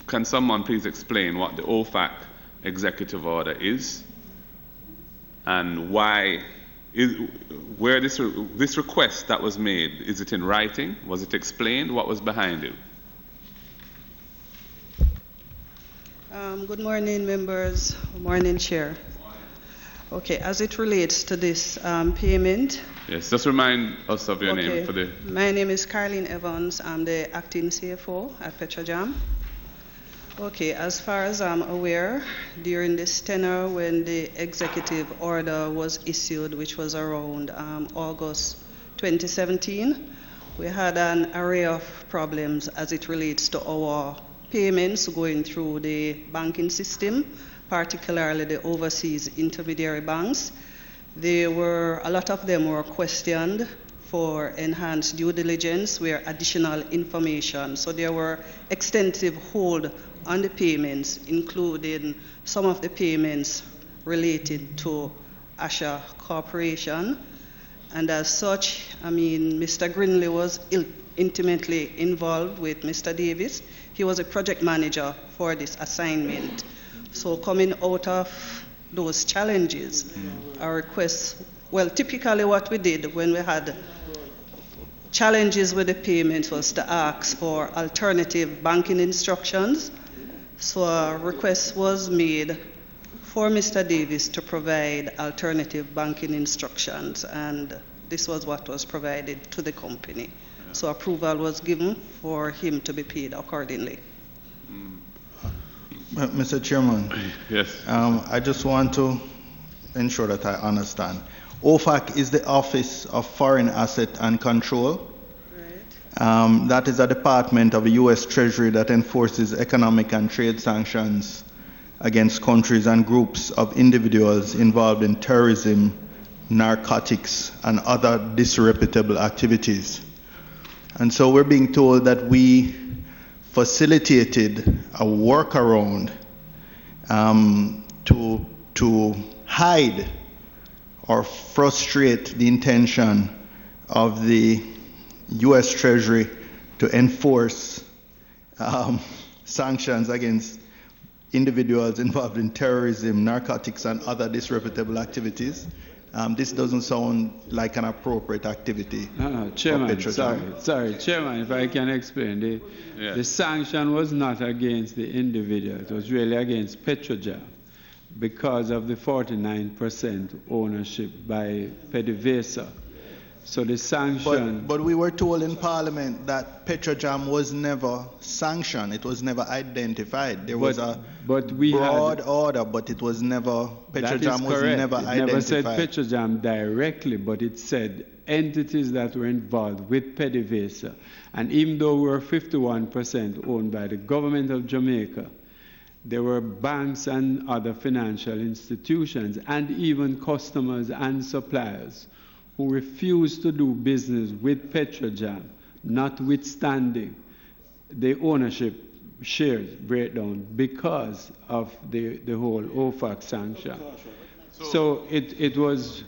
can someone please explain what the Ofac executive order is and why, where this request that was made, is it in writing? Was it explained? What was behind it? Good morning, members. Good morning, Chair. Okay, as it relates to this payment. Yes, just remind us of your name for the. My name is Carlene Evans. I'm the acting CFO at Petrojam. Okay, as far as I'm aware, during this tenure when the executive order was issued, which was around August 2017, we had an array of problems as it relates to our payments going through the banking system, particularly the overseas intermediary banks. A lot of them were questioned for enhanced due diligence where additional information. So there were extensive hold on the payments, including some of the payments related to Asha Corporation. And as such, Mr. Grinley was intimately involved with Mr. Davis. He was a project manager for this assignment. So coming out of those challenges, our requests, typically what we did when we had challenges with the payments was to ask for alternative banking instructions. So a request was made for Mr. Davis to provide alternative banking instructions, and this was what was provided to the company. Yeah. So approval was given for him to be paid accordingly. Mr. Chairman, yes. I just want to ensure that I understand. Ofac is the Office of Foreign Asset and Control. Right. That is a department of the U.S. Treasury that enforces economic and trade sanctions against countries and groups of individuals involved in terrorism, narcotics, and other disreputable activities. And so we're being told that we facilitated a workaround to hide or frustrate the intention of the U.S. Treasury to enforce sanctions against individuals involved in terrorism, narcotics, and other disreputable activities. This doesn't sound like an appropriate activity. No, Chairman, sorry, Chairman, if I can explain. The sanction was not against the individual. It was really against Petrojam because of the 49% ownership by PDVSA. So the sanction... But we were told in Parliament that Petrojam was never sanctioned. It was never identified. There was a broad order, but it was never... Petrojam was never identified. It never said Petrojam directly, but it said entities that were involved with PDVSA. And even though we were 51% owned by the government of Jamaica, there were banks and other financial institutions and even customers and suppliers who refused to do business with Petrojam, notwithstanding the ownership shares breakdown because of the whole Ofac sanction. So it was,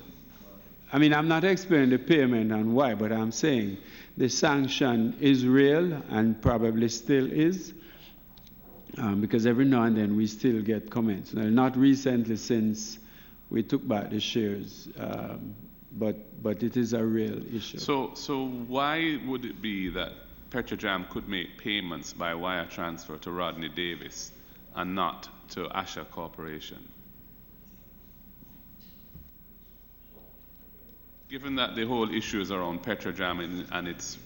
I mean, I'm not explaining the payment and why, but I'm saying the sanction is real and probably still is, because every now and then we still get comments. Now, not recently since we took back the shares, but it is a real issue. So why would it be that Petrojam could make payments by wire transfer to Rodney Davis and not to Asha Corporation? Given that the whole issue is around Petrojam and its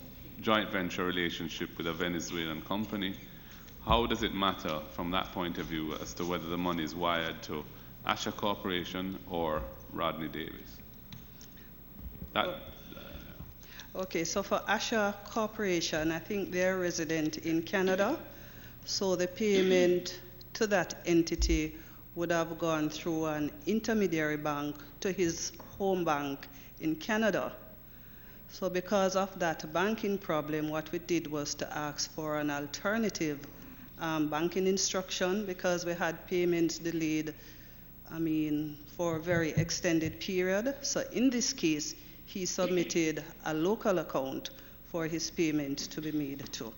joint venture relationship with a Venezuelan company, how does it matter from that point of view as to whether the money is wired to Asha Corporation or Rodney Davis? Okay, so for Asha Corporation, I think they're resident in Canada, so the payment to that entity would have gone through an intermediary bank to his home bank in Canada. So because of that banking problem, what we did was to ask for an alternative banking instruction because we had payments delayed, for a very extended period. So in this case, he submitted a local account for his payment to be made to.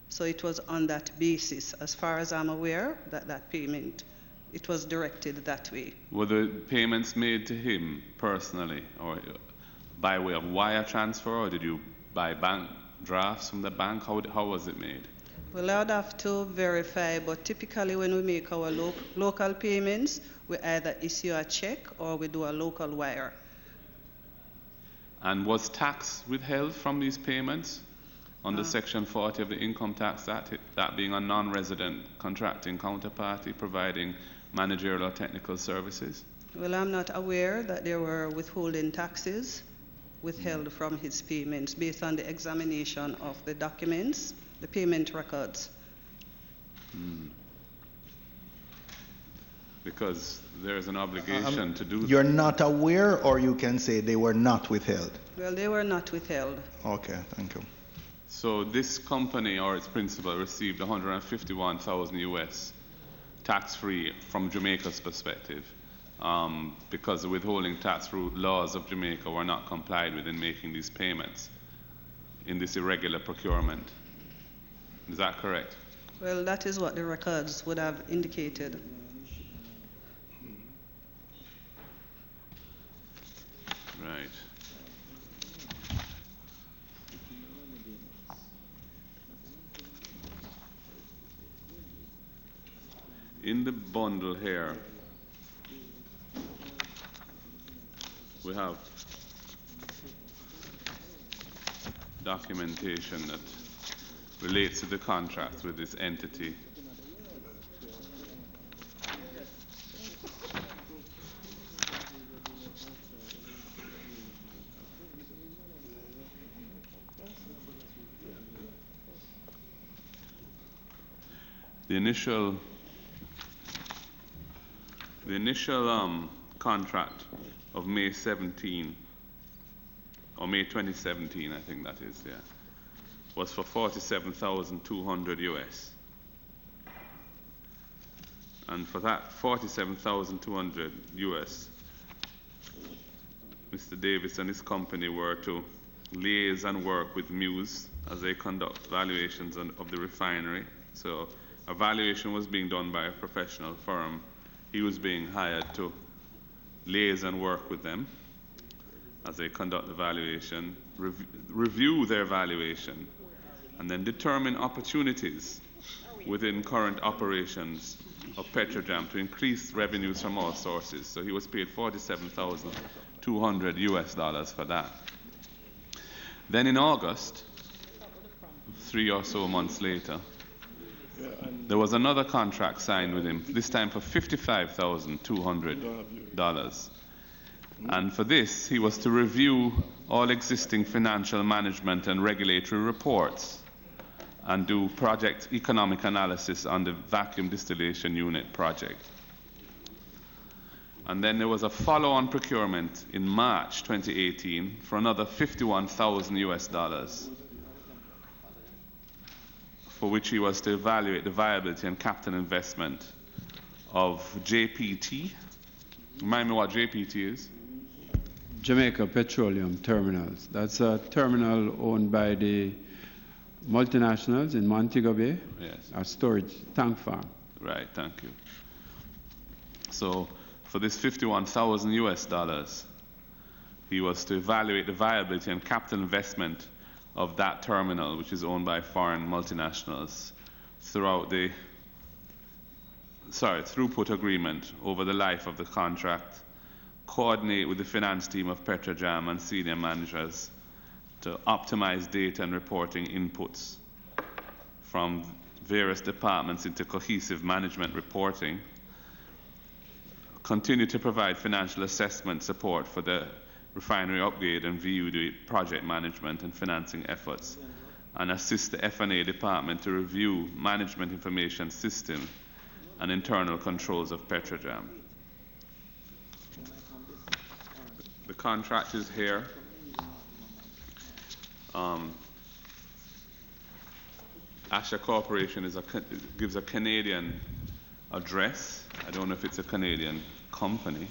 So it was on that basis, as far as I'm aware, that payment, it was directed that way. Were the payments made to him personally or by way of wire transfer, or did you buy bank drafts from the bank? How was it made? Well, I'd have to verify, but typically when we make our local payments, we either issue a check or we do a local wire. And was tax withheld from these payments under Section 40 of the Income Tax Act, that being a non-resident contracting counterparty providing managerial or technical services? Well, I'm not aware that there were withholding taxes withheld from his payments based on the examination of the documents, the payment records. Because there is an obligation to do that. You're not aware, or you can say they were not withheld? Well, they were not withheld. Okay, thank you. So this company or its principal received $151,000 US tax-free from Jamaica's perspective because the withholding tax laws of Jamaica were not complied with in making these payments in this irregular procurement. Is that correct? Well, that is what the records would have indicated. Right. In the bundle here, we have documentation that relates to the contract with this entity. The initial contract of May 17, or May 2017, I think that is, yeah, was for 47,200 US. And for that 47,200 US, Mr. Davis and his company were to liaise and work with Muse as they conduct valuations of the refinery. So a valuation was being done by a professional firm. He was being hired to liaise and work with them as they conduct the valuation, review their valuation, and then determine opportunities within current operations of Petrojam to increase revenues from all sources. So he was paid 47,200 US dollars for that. Then in August, 3 or so months later, there was another contract signed with him, this time for $55,200. And for this, he was to review all existing financial management and regulatory reports and do project economic analysis on the vacuum distillation unit project. And then there was a follow-on procurement in March 2018 for another 51,000 US dollars, for which he was to evaluate the viability and capital investment of JPT. Remind me what JPT is? Jamaica Petroleum Terminals. That's a terminal owned by the multinationals in Montego Bay. Yes. A storage tank farm. Right, thank you. So for this 51,000 US dollars, he was to evaluate the viability and capital investment of that terminal, which is owned by foreign multinationals, throughout the throughput agreement over the life of the contract, coordinate with the finance team of Petrojam and senior managers to optimize data and reporting inputs from various departments into cohesive management reporting, continue to provide financial assessment support for the refinery upgrade and VUD project management and financing efforts, and assist the F&A department to review management information system and internal controls of Petrojam. The contract is here. Asha Corporation gives a Canadian address. I don't know if it's a Canadian company.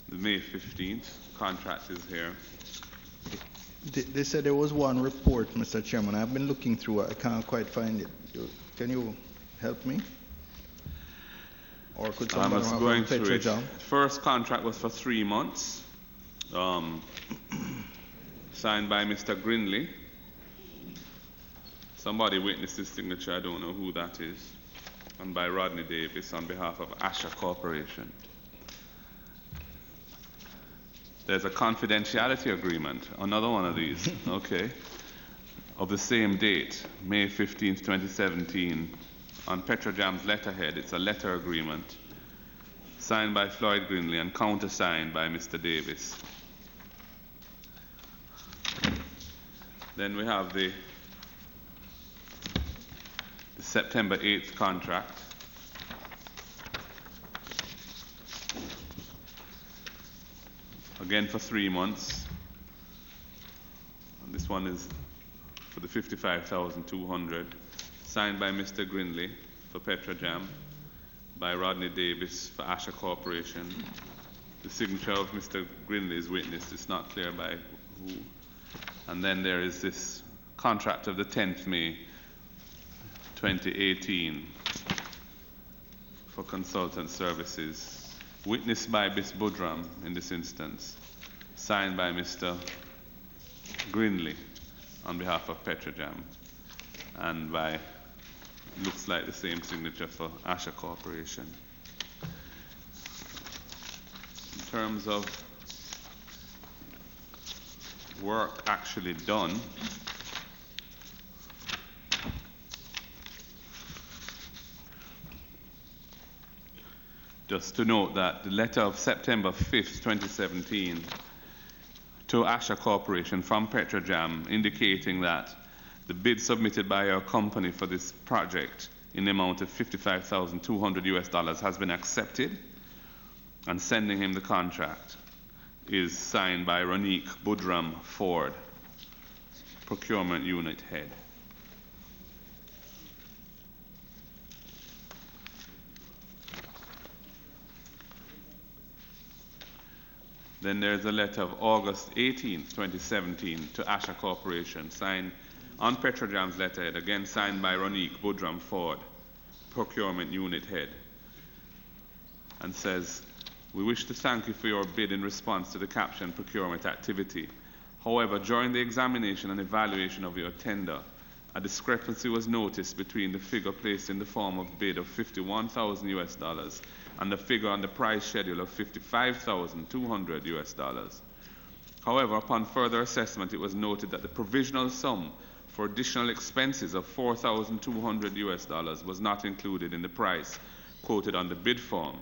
The May 15th contract is here. They said there was one report, Mr. Chairman. I've been looking through it. I can't quite find it. Can you help me? Or could someone I was going through it. Job? First contract was for 3 months, signed by Mr. Grindley. Somebody witnessed his signature, I don't know who that is, and by Rodney Davis on behalf of Asha Corporation. There's a confidentiality agreement, another one of these, okay, of the same date, May 15th, 2017, on Petrojam's letterhead. It's a letter agreement signed by Floyd Grindley and countersigned by Mr. Davis. Then we have the September 8th contract. Again for 3 months. And this one is for the 55,200, signed by Mr. Grindley for Petrojam, by Rodney Davis for Asha Corporation. The signature of Mr. Grindley is witnessed. It's not clear by who. And then there is this contract of the 10th May 2018 for consultant services, witnessed by Bis Budram in this instance, signed by Mr. Grindley on behalf of Petrojam, and by, looks like the same signature for Asha Corporation. In terms of work actually done, just to note that the letter of September 5th, 2017, to Asha Corporation from Petrojam indicating that the bid submitted by our company for this project in the amount of $55,200 has been accepted, and sending him the contract is signed by Ronique Budram Ford, Procurement Unit Head. Then there's a letter of August 18th, 2017 to Asha Corporation, signed on Petrojam's letterhead, again signed by Ronique Budram Ford, Procurement Unit Head, and says, "We wish to thank you for your bid in response to the captioned procurement activity. However, during the examination and evaluation of your tender, a discrepancy was noticed between the figure placed in the form of bid of $51,000 and the figure on the price schedule of $55,200. However, upon further assessment, it was noted that the provisional sum for additional expenses of $4,200 was not included in the price quoted on the bid form.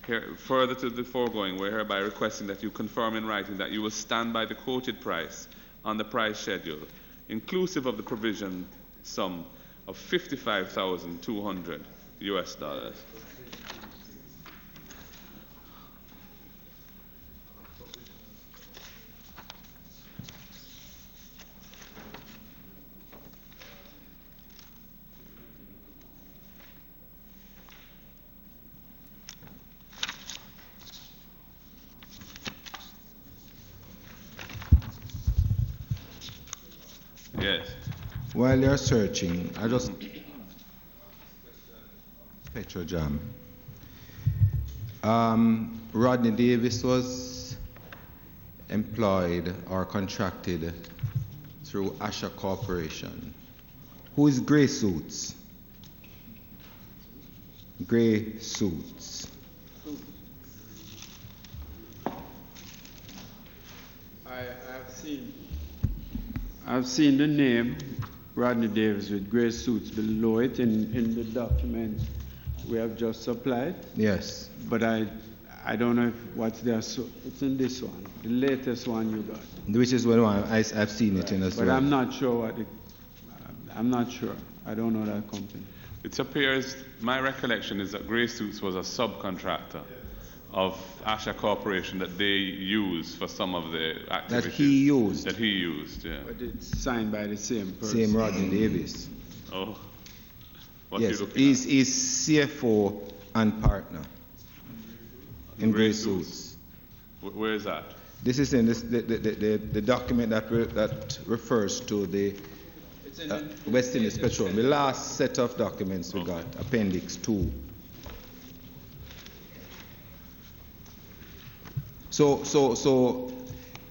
Here, further to the foregoing, we're hereby requesting that you confirm in writing that you will stand by the quoted price on the price schedule, inclusive of the provision sum of $55,200. Yes. While you're searching, I just Petrojam. Rodney Davis was employed or contracted through Asha Corporation. Who is Gray Suits? Gray Suits. I've seen the name Rodney Davis with Gray Suits below it in the document we have just supplied. Yes. But I don't know what's there. So it's in this one, the latest one you got. Which is what I've seen it in as well. But I'm not sure I'm not sure. I don't know that company. It appears, my recollection is that Gray Suits was a subcontractor of Asha Corporation that they used for some of the activities. That he used, yeah. But it's signed by the same person. Same Rodney Davis. Oh. Yes, he's CFO and partner in Gray Suits. Where is that? This is in the document that refers to the West Indies Petroleum. The last set of documents we got, Appendix 2. So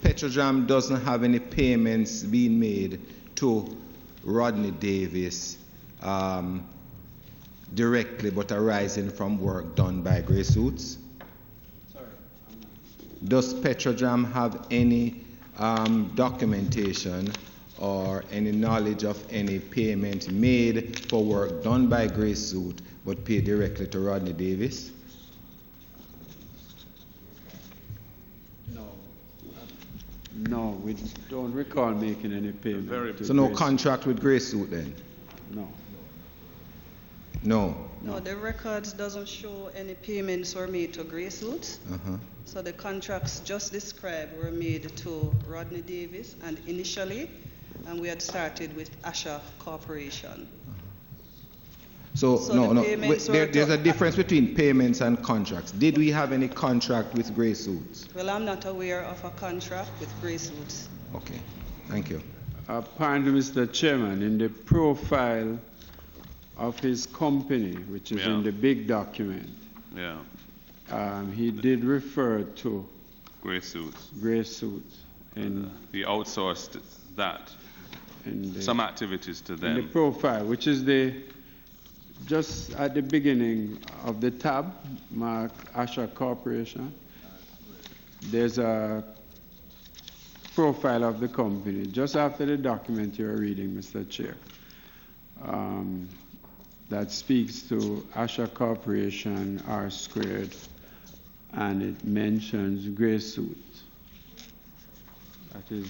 Petrojam doesn't have any payments being made to Rodney Davis directly, but arising from work done by Gray Suits. Sorry. Does Petrojam have any documentation or any knowledge of any payment made for work done by Gray Suit but paid directly to Rodney Davis? No, we don't recall making any payment. So no contract with Gray Suit then? No. No. No, the records doesn't show any payments were made to Gray Suits. So the contracts just described were made to Rodney Davis, and initially, and we had started with Asha Corporation. So there's a difference between payments and contracts. Did we have any contract with Gray Suits? Well, I'm not aware of a contract with Gray Suits. Okay, thank you. Apparently, Mr. Chairman, in the profile of his company, which is in the big document, he did refer to Gray Suits. Gray Suits. And he outsourced that, some activities to them. In the profile, which is just at the beginning of the tab, mark Asha Corporation, there's a profile of the company, just after the document you're reading, Mr. Chair. that speaks to Asha Corporation, R squared, and it mentions gray suits. That is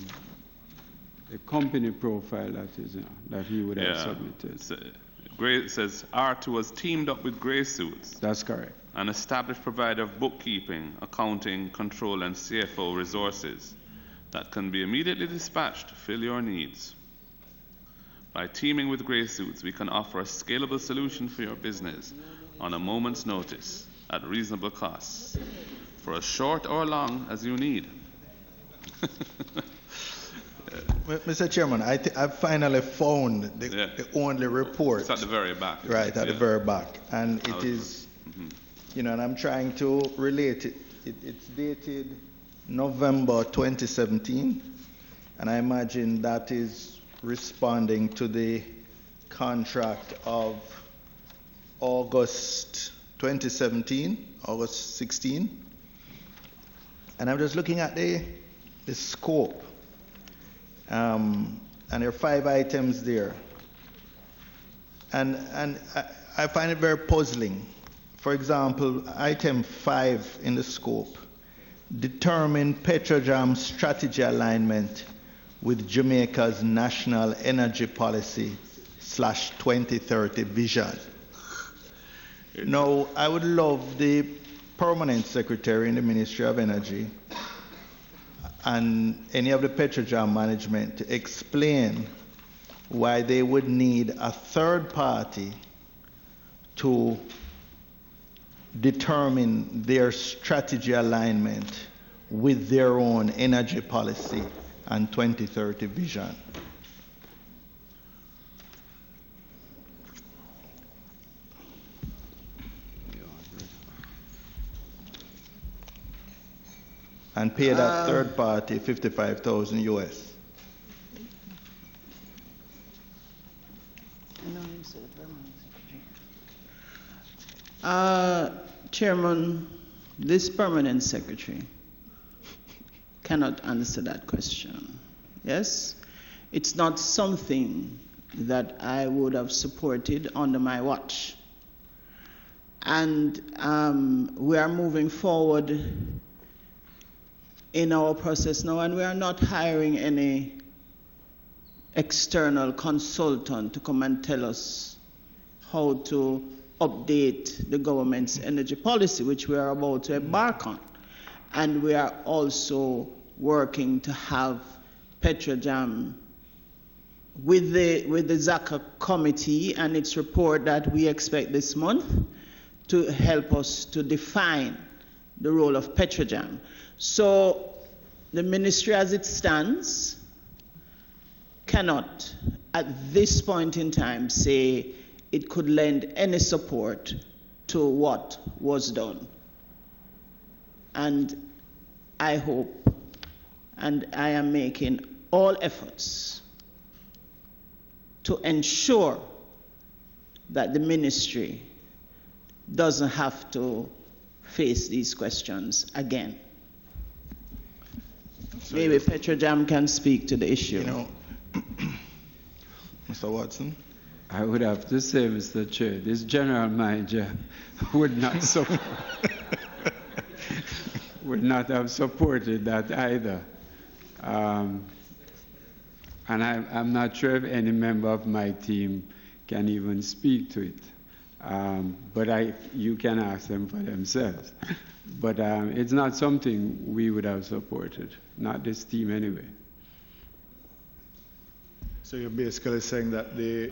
the company profile that he would have submitted. It says R2 was teamed up with Gray Suits. That's correct. An established provider of bookkeeping, accounting, control, and CFO resources that can be immediately dispatched to fill your needs. By teaming with Gray Suits, we can offer a scalable solution for your business on a moment's notice at reasonable costs for as short or long as you need. Mr. Chairman, I finally found the only report. It's at the very back. Right, at the very back. And it is, and I'm trying to relate it. It's dated November 2017. And I imagine that is responding to the contract of August 2017, August 16. And I'm just looking at the scope. And there are 5 items there. And I find it very puzzling. For example, item 5 in the scope, determine Petrojam's strategy alignment with Jamaica's national energy policy /2030 vision. Now, I would love the permanent secretary in the Ministry of Energy and any of the Petrojam management to explain why they would need a third party to determine their strategy alignment with their own energy policy and 2030 vision. And pay that third party $55,000 US. Chairman, this permanent secretary cannot answer that question. Yes? It's not something that I would have supported under my watch. And we are moving forward in our process now, and we are not hiring any external consultant to come and tell us how to update the government's energy policy, which we are about to embark on. And we are also working to have Petrojam with the ZACA committee and its report that we expect this month to help us to define the role of Petrojam. So the ministry as it stands cannot at this point in time say it could lend any support to what was done. And I hope, and I am making all efforts to ensure that the ministry doesn't have to face these questions again. So maybe Petrojam can speak to the issue. Mr. Watson? I would have to say, Mr. Chair, this general manager would not support, would not have supported that either. And I'm not sure if any member of my team can even speak to it. But you can ask them for themselves. But it's not something we would have supported, not this team anyway. So you're basically saying that the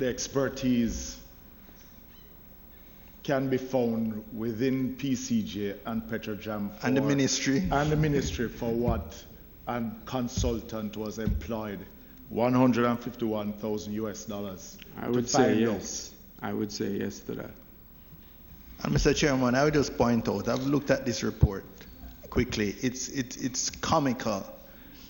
expertise can be found within PCJ and Petrojam and the ministry for what a consultant was employed, $151,000 US. I would say yes. I would say yes to that. And Mr. Chairman, I would just point out, I've looked at this report quickly. It's comical.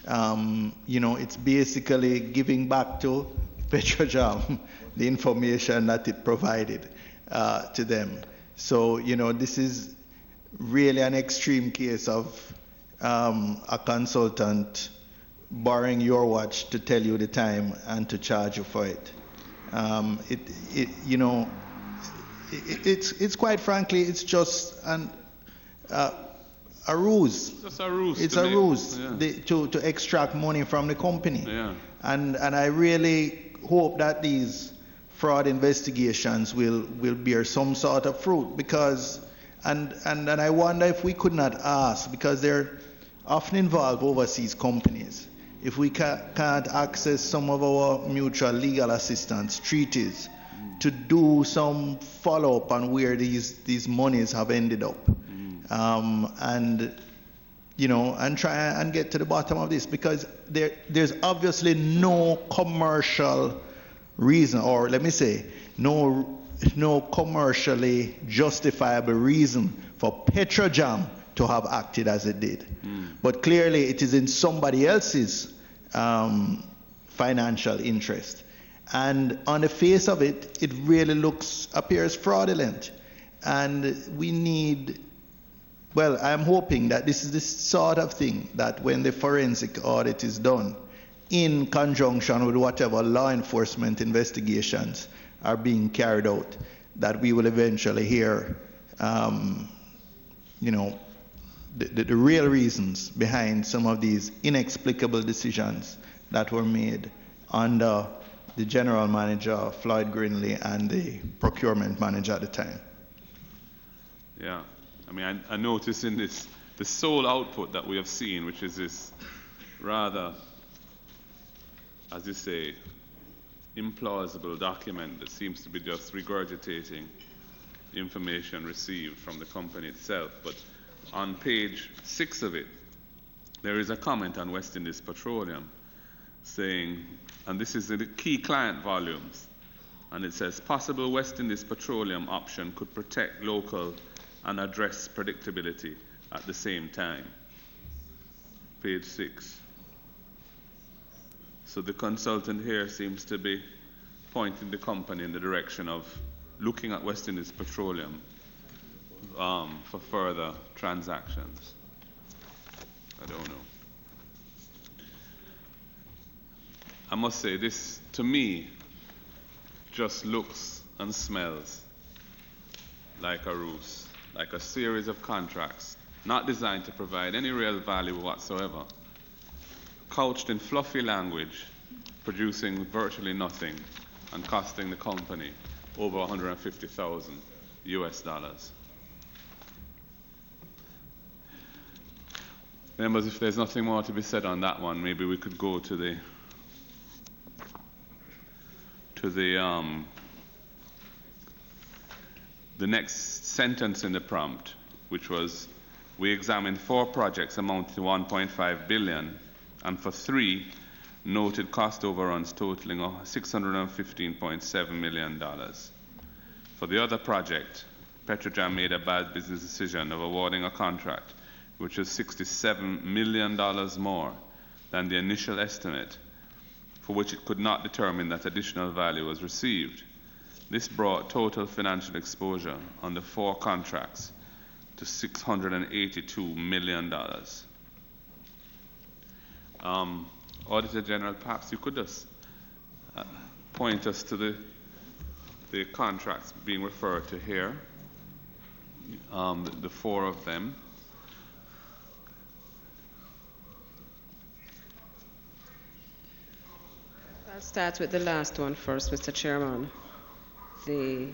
It's basically giving back to Petrojam the information that it provided to them. So, this is really an extreme case of a consultant borrowing your watch to tell you the time and to charge you for it. It's quite frankly, it's just a ruse. It's just a ruse. It's a ruse to extract money from the company. Yeah. And I really hope that these fraud investigations will bear some sort of fruit, because and I wonder if we could not ask, because they're often involved overseas companies, if we can't access some of our mutual legal assistance treaties to do some follow-up on where these monies have ended up. And try and get to the bottom of this, because there's obviously no commercial reason, or let me say, no commercially justifiable reason for Petrojam to have acted as it did. But clearly it is in somebody else's financial interest. And on the face of it, it really appears fraudulent. And we need, well, I'm hoping that this is the sort of thing that when the forensic audit is done, in conjunction with whatever law enforcement investigations are being carried out, that we will eventually hear, the real reasons behind some of these inexplicable decisions that were made under the general manager, Floyd Grindley, and the procurement manager at the time. Yeah. I mean, I notice in this, the sole output that we have seen, which is this rather, as you say, implausible document that seems to be just regurgitating information received from the company itself. But on page 6 of it, there is a comment on West Indies Petroleum saying, and this is in the key client volumes, and it says, possible West Indies Petroleum option could protect local and address predictability at the same time. Page 6. So the consultant here seems to be pointing the company in the direction of looking at West Indies Petroleum for further transactions. I don't know. I must say, this, to me, just looks and smells like a ruse, like a series of contracts not designed to provide any real value whatsoever, couched in fluffy language, producing virtually nothing, and costing the company over $150,000 US. Members, if there's nothing more to be said on that one, maybe we could go to the next sentence in the prompt, which was, we examined 4 projects amounting to 1.5 billion, and for 3 noted cost overruns totaling $615.7 million. For the other project, Petrojam made a bad business decision of awarding a contract which is $67 million more than the initial estimate, for which it could not determine that additional value was received. This brought total financial exposure on the 4 contracts to $682 million. Auditor General, perhaps you could just point us to the contracts being referred to here, the 4 of them. I'll start with the last one first, Mr. Chairman. The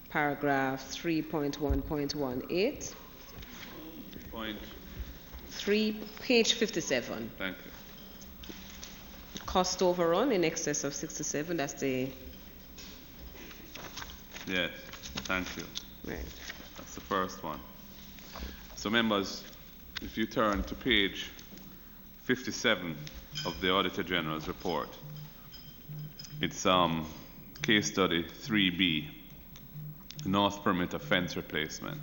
paragraph 3.1.18. Page 57. Thank you. Cost overrun in excess of 67. That's the. Yes, thank you. Right. That's the first one. So members, if you turn to page 57 of the Auditor General's report, it's case study 3B, North Perimeter Fence Replacement.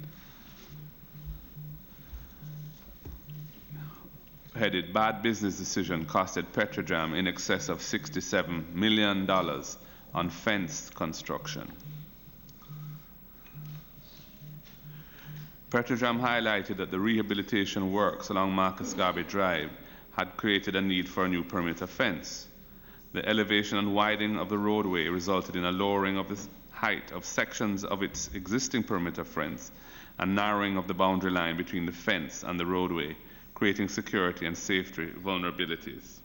Headed, bad business decision costed Petrojam in excess of $67 million on fence construction. Petrojam highlighted that the rehabilitation works along Marcus Garvey Drive had created a need for a new perimeter fence. The elevation and widening of the roadway resulted in a lowering of the height of sections of its existing perimeter fence and narrowing of the boundary line between the fence and the roadway, creating security and safety vulnerabilities.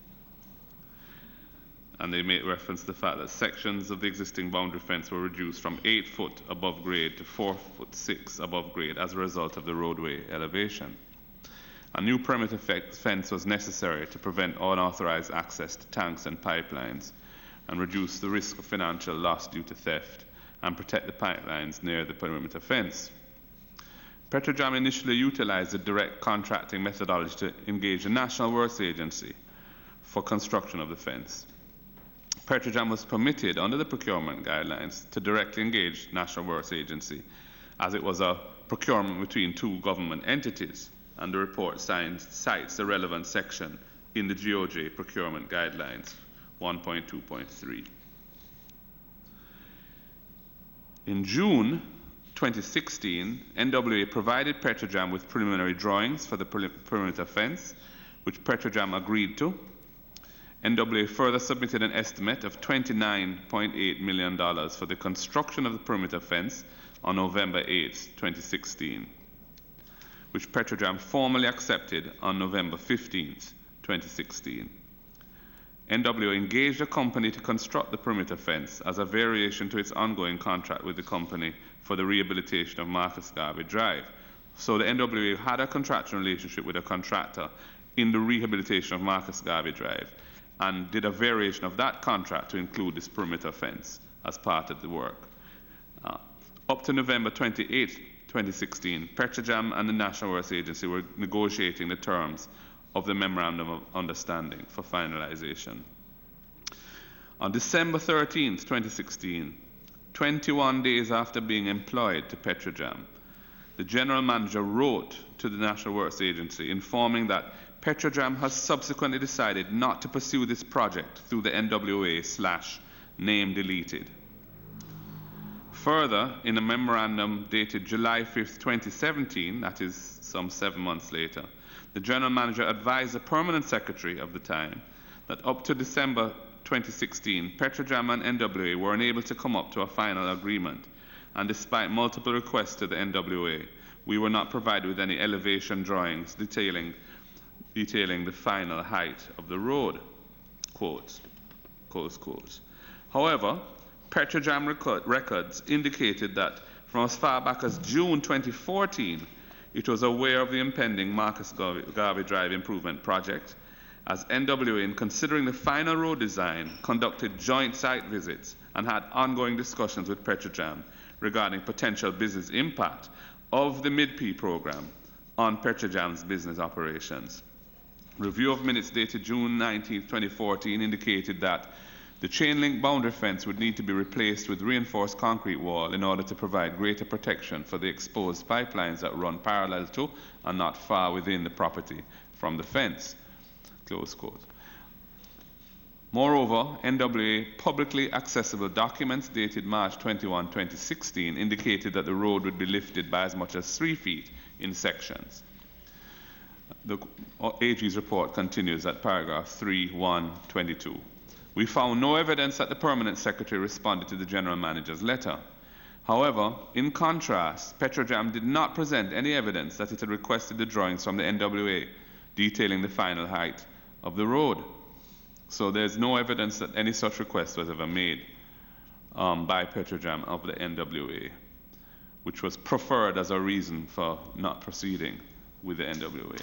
And they make reference to the fact that sections of the existing boundary fence were reduced from 8 foot above grade to 4'6" above grade as a result of the roadway elevation. A new perimeter fence was necessary to prevent unauthorized access to tanks and pipelines and reduce the risk of financial loss due to theft and protect the pipelines near the perimeter fence. Petrojam initially utilized the direct contracting methodology to engage the National Works Agency for construction of the fence. Petrojam was permitted under the procurement guidelines to directly engage National Works Agency as it was a procurement between two government entities, and the report cites the relevant section in the GOJ procurement guidelines 1.2.3. In June 2016, NWA provided Petrojam with preliminary drawings for the perimeter fence, which Petrojam agreed to. NWA further submitted an estimate of $29.8 million for the construction of the perimeter fence on November 8, 2016, which Petrojam formally accepted on November 15, 2016. NWA engaged a company to construct the perimeter fence as a variation to its ongoing contract with the company for the rehabilitation of Marcus Garvey Drive. So the NWA had a contractual relationship with a contractor in the rehabilitation of Marcus Garvey Drive and did a variation of that contract to include this perimeter fence as part of the work. Up to November 28, 2016, Petrojam and the National Works Agency were negotiating the terms of the Memorandum of Understanding for finalization. On December 13, 2016, 21 days after being employed to Petrojam, the General Manager wrote to the National Works Agency informing that Petrojam has subsequently decided not to pursue this project through the NWA/name deleted. Further, in a memorandum dated July 5, 2017, that is some 7 months later, the General Manager advised the Permanent Secretary of the time that up to December 2016, Petrojam and NWA were unable to come up to a final agreement, and despite multiple requests to the NWA, we were not provided with any elevation drawings detailing the final height of the road, quotes, close quotes. However, Petrojam records indicated that from as far back as June 2014, it was aware of the impending Marcus Garvey Drive improvement project, as NWA, in considering the final road design, conducted joint site visits and had ongoing discussions with Petrojam regarding potential business impact of the MIDP program on Petrojam's business operations. Review of minutes dated June 19, 2014 indicated that the chain link boundary fence would need to be replaced with reinforced concrete wall in order to provide greater protection for the exposed pipelines that run parallel to and not far within the property from the fence, close quote. Moreover, NWA publicly accessible documents dated March 21, 2016 indicated that the road would be lifted by as much as 3 feet in sections. The AG's report continues at paragraph 3.1.22. We found no evidence that the Permanent Secretary responded to the General Manager's letter. However, in contrast, Petrojam did not present any evidence that it had requested the drawings from the NWA detailing the final height of the road. So there's no evidence that any such request was ever made by Petrojam of the NWA, which was preferred as a reason for not proceeding with the NWA.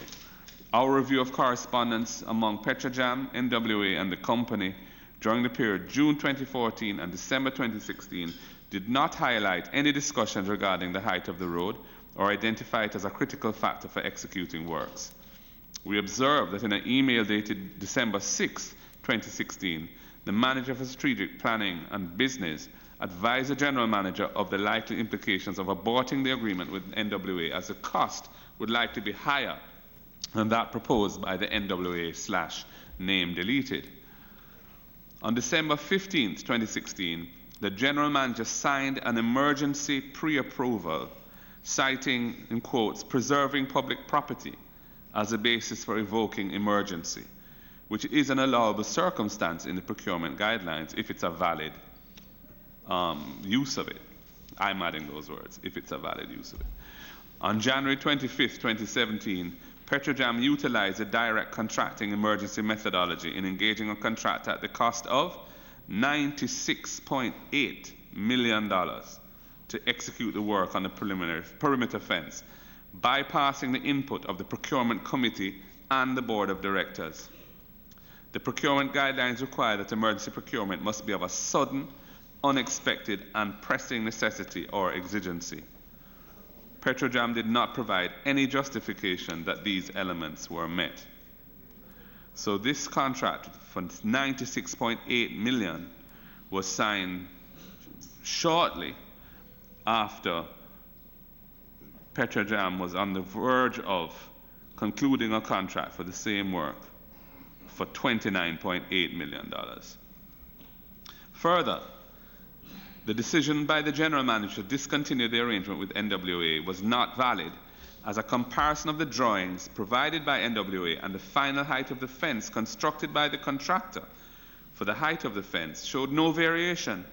Our review of correspondence among Petrojam, NWA, and the company during the period June 2014 and December 2016 did not highlight any discussions regarding the height of the road or identify it as a critical factor for executing works. We observed that in an email dated December 6, 2016, the Manager for Strategic Planning and Business advised the General Manager of the likely implications of aborting the agreement with NWA, as the cost would likely be higher than that proposed by the NWA/name deleted. On December 15, 2016, the General Manager signed an emergency pre-approval citing, in quotes, preserving public property as a basis for evoking emergency. which is an allowable circumstance in the procurement guidelines if it's a valid use of it. I'm adding those words, if it's a valid use of it. On January 25th, 2017, Petrojam utilized the direct contracting emergency methodology in engaging a contractor at the cost of $96.8 million to execute the work on the perimeter fence, bypassing the input of the Procurement Committee and the Board of Directors. The procurement guidelines require that emergency procurement must be of a sudden, unexpected, and pressing necessity or exigency. Petrojam did not provide any justification that these elements were met. So this contract for $96.8 million was signed shortly after Petrojam was on the verge of concluding a contract for the same work for $29.8 million. Further, the decision by the general manager to discontinue the arrangement with NWA was not valid, as a comparison of the drawings provided by NWA and the final height of the fence constructed by the contractor for the height of the fence showed no variation.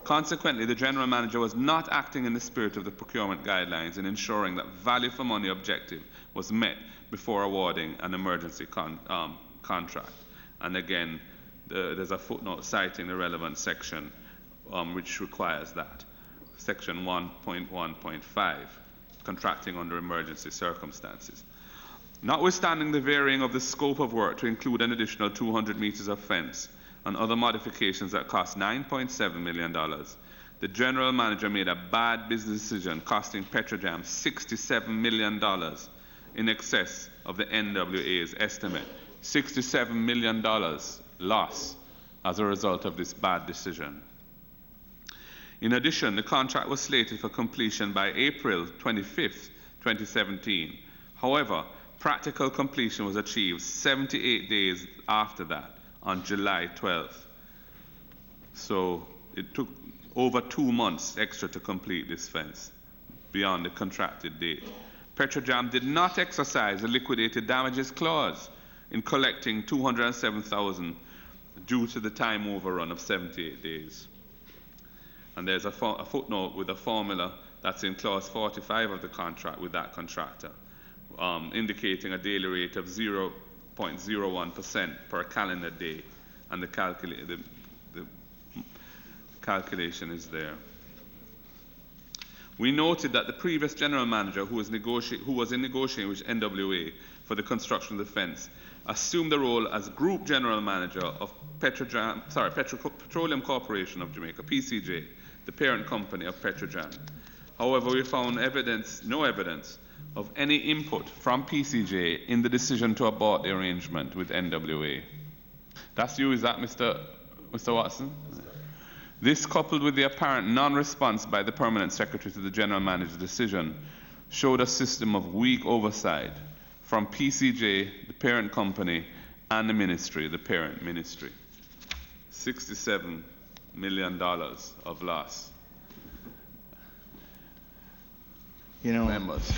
Consequently, the general manager was not acting in the spirit of the procurement guidelines in ensuring that value for money objective was met before awarding an emergency contract. And again, there's a footnote citing the relevant section which requires that. Section 1.1.5, contracting under emergency circumstances. Notwithstanding the varying of the scope of work to include an additional 200 meters of fence and other modifications that cost $9.7 million, the general manager made a bad business decision costing Petrojam $67 million in excess of the NWA's estimate. $67 million loss as a result of this bad decision. In addition, the contract was slated for completion by April 25th, 2017. However, practical completion was achieved 78 days after that, on July 12th. So it took over 2 months extra to complete this fence, beyond the contracted date. Petrojam did not exercise the liquidated damages clause in collecting $207,000 due to the time overrun of 78 days. And there's a footnote with a formula that's in clause 45 of the contract with that contractor, indicating a daily rate of 0.01% per calendar day, and the calculation is there. We noted that the previous general manager, who was in negotiating with NWA for the construction of the fence, assumed the role as group general manager of Petroleum Corporation of Jamaica, PCJ, the parent company of Petrojam. However, we found no evidence of any input from PCJ in the decision to abort the arrangement with NWA. That's you, is that Mr. Watson? This, coupled with the apparent non-response by the permanent secretary to the general manager's decision, showed a system of weak oversight from PCJ, the parent company, and the ministry, the parent ministry. $67 million of loss. You know, members.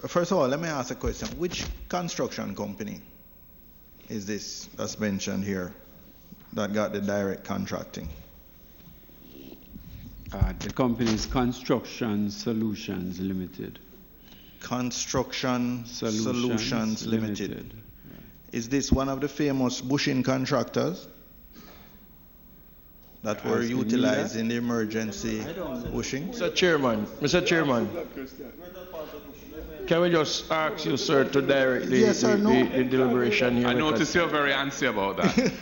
First of all, let me ask a question. Which construction company is this that's mentioned here that got the direct contracting? The company is Construction Solutions Limited. Construction Solutions Limited. Yeah. Is this one of the famous bushing contractors that were utilized in the emergency bushing? Mr. Chairman, can we just ask you, sir, to direct the deliberation here? I notice you're very antsy about that.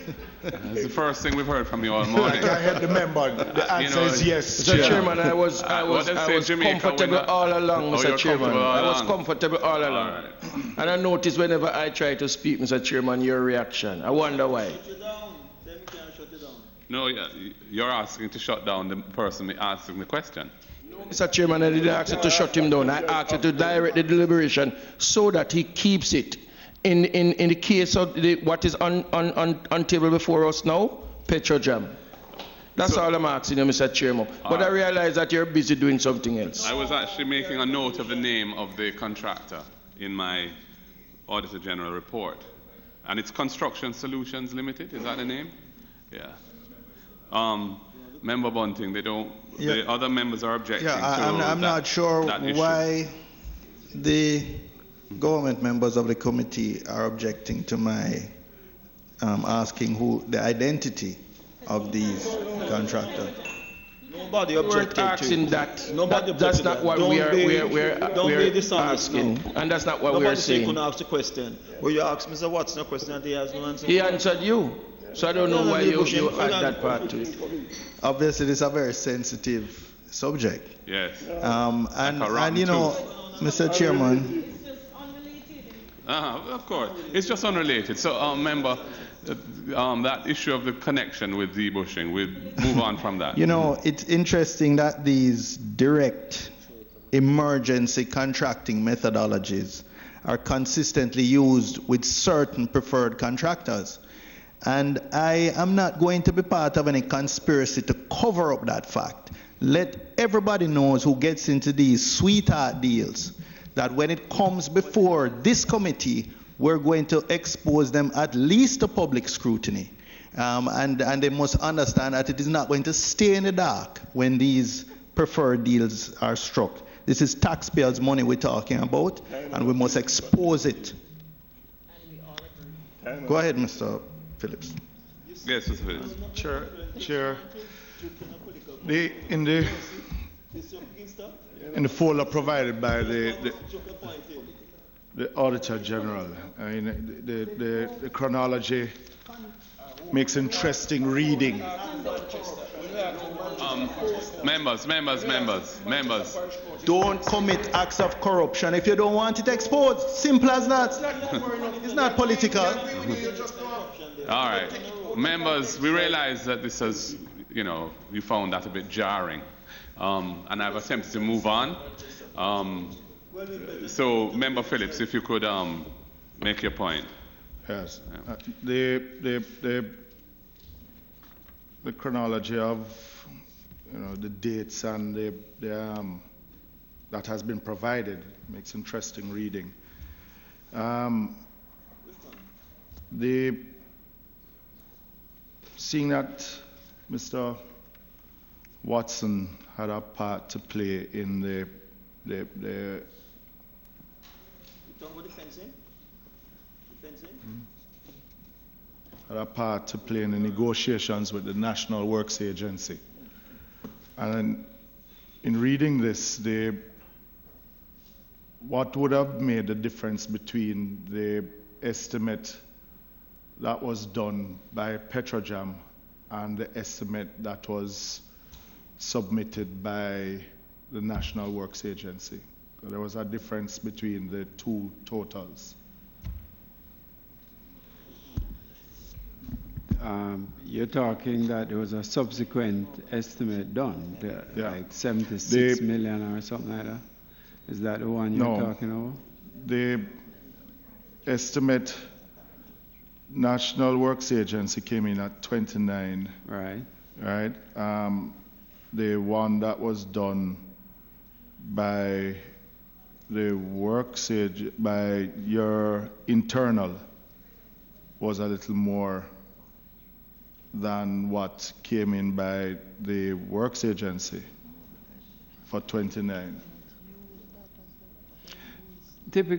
That's the first thing we've heard from you all morning. I heard the member. The answer is yes. Mr. Chairman, I was comfortable all along, Mr. Chairman. I was comfortable all along. Right. And I notice whenever I try to speak, Mr. Chairman, your reaction. I wonder why. No, you're asking to shut down the person asking the question. No, Mr. Chairman, I didn't ask you to shut him down. I asked you to direct the deliberation so that he keeps it. In the case of what is on table before us now, Petrojam. That's all I'm asking you, Mr. Chairman. But I realize that you're busy doing something else. I was actually making a note of the name of the contractor. in my Auditor General report. And it's Construction Solutions Limited, is that the name? Yeah. Member Bunting, they don't, the other members are objecting to I'm not sure why the government members of the committee are objecting to my asking who the identity of these contractors. Nobody objected asking to that. Nobody That's not what we're asking, no. and that's not what Nobody we're saying. Nobody ask the question. Well, you ask Mr. Watson a question and he has no answer. He answered you, so I don't know why you add that part to it. Obviously, this is a very sensitive subject. Yes. And you know, Mr. Chairman. Of course. It's just unrelated. So, member, that issue of the connection with debushing, we'll move on from that. You know, it's interesting that these direct emergency contracting methodologies are consistently used with certain preferred contractors. And I am not going to be part of any conspiracy to cover up that fact. Let everybody know who gets into these sweetheart deals that when it comes before this committee, we're going to expose them at least to public scrutiny. And they must understand that it is not going to stay in the dark when these preferred deals are struck. This is taxpayers' money we're talking about, and we must expose it. Go ahead, Mr. Phillips. Yes, Mr. Phillips. Chair, in the folder provided by the Auditor General, I mean, the chronology makes interesting reading. Members. Don't commit acts of corruption if you don't want it exposed. Simple as that. It's not political. All right. Members, we realize that this is, you found that a bit jarring. And I've attempted to move on. So, Member Phillips, if you could make your point. Yes. The chronology of the dates and the that has been provided makes interesting reading. Seeing that Mr. Watson had a part to play in the had a part to play in the negotiations with the National Works Agency. And in reading this, what would have made the difference between the estimate that was done by Petrojam and the estimate that was submitted by the National Works Agency? There was a difference between the two totals. You're talking that there was a subsequent estimate done, like 76 million or something like that? Is that the one you're talking about? The estimate, National Works Agency came in at 29. Right. Right. The one that was done by the works by your internal was a little more than what came in by the works agency for 29.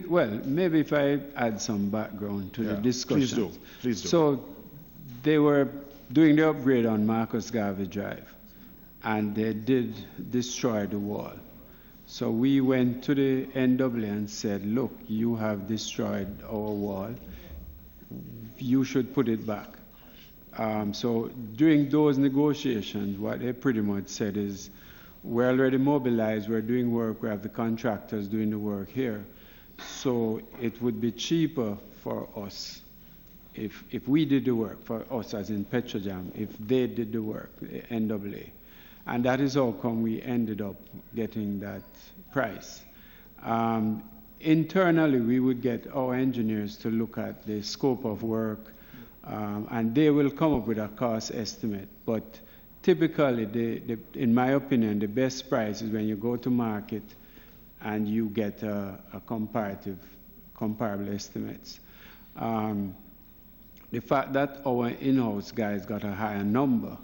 Well, maybe if I add some background to the discussion. Please do. So they were doing the upgrade on Marcus Garvey Drive, and they did destroy the wall. So we went to the NWA and said, look, you have destroyed our wall. You should put it back. So during those negotiations, what they pretty much said is, we're already mobilized, we're doing work, we have the contractors doing the work here. So it would be cheaper for us if we did the work, for us as in Petrojam, if they did the work, the NWA. And that is how come we ended up getting that price. Internally, we would get our engineers to look at the scope of work, and they will come up with a cost estimate. But typically, in my opinion, the best price is when you go to market and you get a comparative comparable estimates. The fact that our in-house guys got a higher number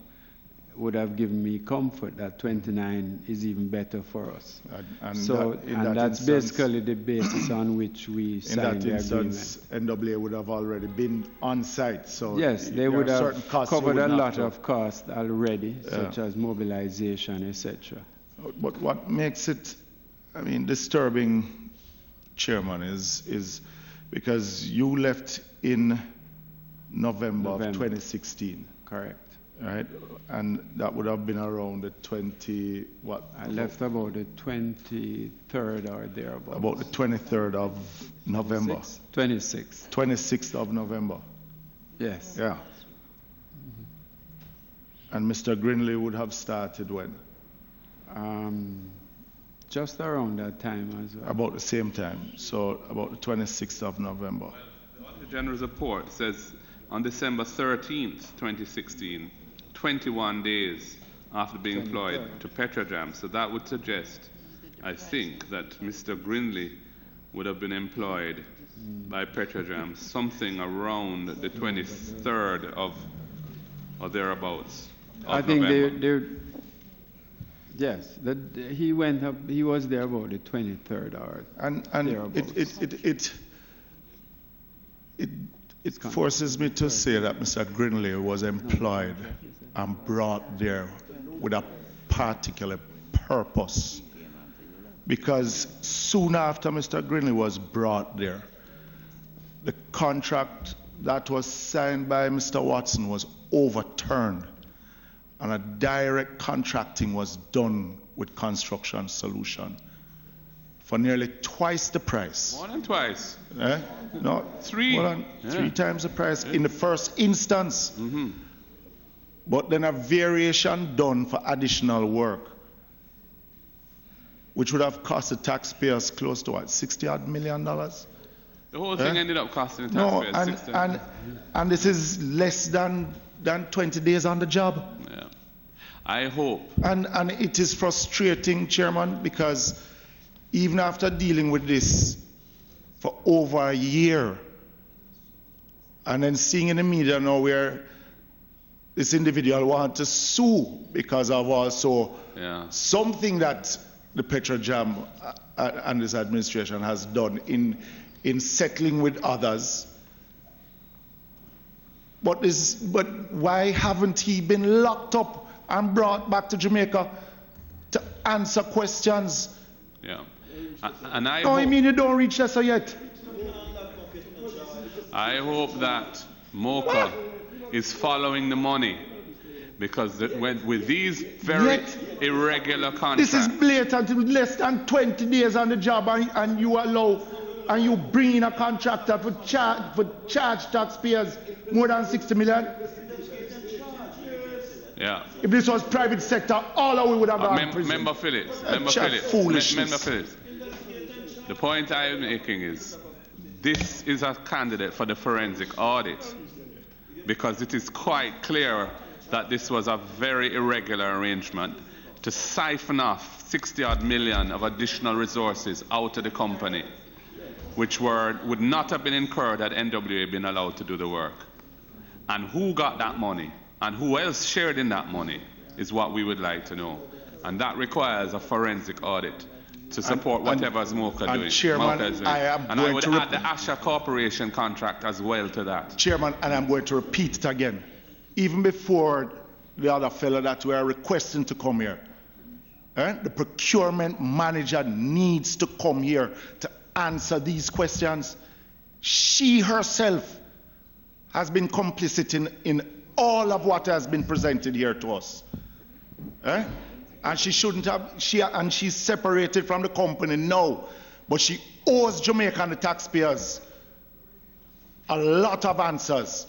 would have given me comfort that 29 is even better for us. And that's basically the basis on which we signed the agreement. NWA would have already been on site. So yes, they would have covered a lot of costs already, such as mobilization, etc. But what makes it, I mean, disturbing, Chairman, is because you left in November of 2016. Correct. Right, and that would have been around the 20, what? I left about the 23rd or thereabouts. About the 23rd of November. 26th. 26th of November. Yes. Yeah. And Mr. Grinley would have started when? Just around that time as well. About the same time, so about the 26th of November. Well, the Auditor General's report says on December 13th, 2016, 21 days after being employed to Petrojam. So that would suggest, I think, that Mr. Grinley would have been employed by Petrojam something around the 23rd of, or thereabouts. I think yes, he went up, he was there about the 23rd or thereabouts. It forces me to say that Mr. Grinley was employed and brought there with a particular purpose. Because soon after Mr. Grinley was brought there, the contract that was signed by Mr. Watson was overturned, and a direct contracting was done with Construction Solution for nearly twice the price. More than twice. No, three times the price in the first instance. Mm-hmm. But then a variation done for additional work, which would have cost the taxpayers close to what, $60-odd million? The whole thing ended up costing the taxpayers $60. And this is less than 20 days on the job. Yeah. I hope. And it is frustrating, Chairman, because even after dealing with this for over a year, and then seeing in the media now where this individual wants to sue because of also something that the Petrojam and this administration has done in settling with others. But why haven't he been locked up and brought back to Jamaica to answer questions? Yeah. And I mean you don't reach that yet. I hope that MOCA is following the money, because with these very irregular contracts. This is blatant. With less than 20 days on the job, and you allow and you bring in a contractor for charge taxpayers more than 60 million. Yeah. If this was private sector, all of we would have gone prison. Member Phillips. Member Phillips. The point I am making is, this is a candidate for the forensic audit, because it is quite clear that this was a very irregular arrangement to siphon off 60-odd million of additional resources out of the company, which would not have been incurred had NWA been allowed to do the work. And who got that money? And who else shared in that money is what we would like to know. And that requires a forensic audit to support whatever's MOCA doing. Chairman, I would add the Asha Corporation contract as well to that. Chairman, and I'm going to repeat it again. Even before the other fellow that we are requesting to come here, the procurement manager needs to come here to answer these questions. She herself has been complicit in all of what has been presented here to us. And she shouldn't have, and she's separated from the company now, but she owes Jamaica and the taxpayers a lot of answers.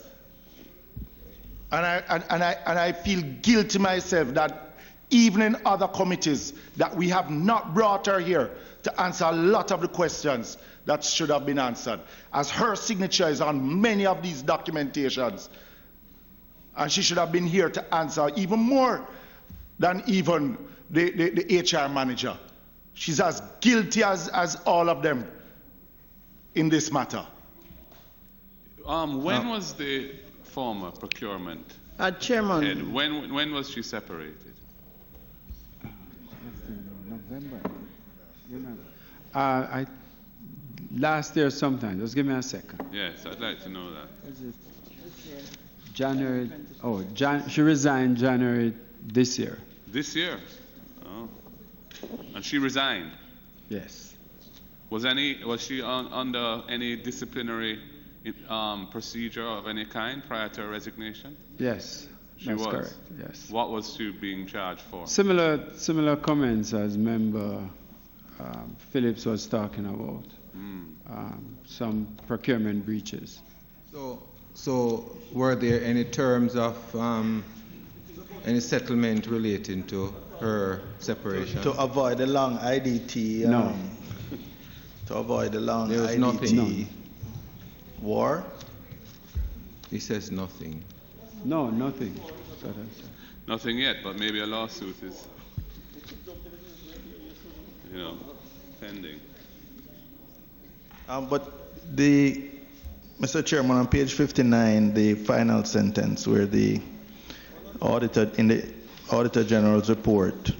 And I feel guilty myself that even in other committees that we have not brought her here to answer a lot of the questions that should have been answered, as her signature is on many of these documentations. And she should have been here to answer even more than even the HR manager. She's as guilty as all of them. in this matter? When was the former procurement Chairman. head? When was she separated? November. Last year sometime. Just give me a second. Yes, I'd like to know that. January. Oh, she resigned January this year. This year? Oh. And she resigned? Yes. Was she under any disciplinary procedure of any kind prior to her resignation? Yes. That's correct. Yes. What was she being charged for? Similar comments as Member Phillips was talking about. Some procurement breaches. So were there any terms of any settlement relating to her separation? To avoid the long IDT. No. To avoid the long there was IDT nothing. war? He says nothing. No, nothing. Nothing yet, but maybe a lawsuit is, pending. But Mr. Chairman, on page 59, the final sentence where the auditor, in the Auditor General's report,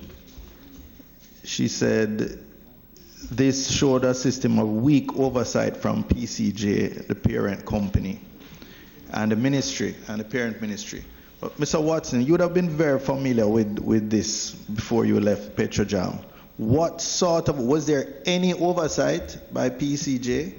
she said this showed a system of weak oversight from PCJ, the parent company, and the ministry, and the parent ministry. But Mr. Watson, you would have been very familiar with this before you left Petrojam. What sort of, was there any oversight by PCJ?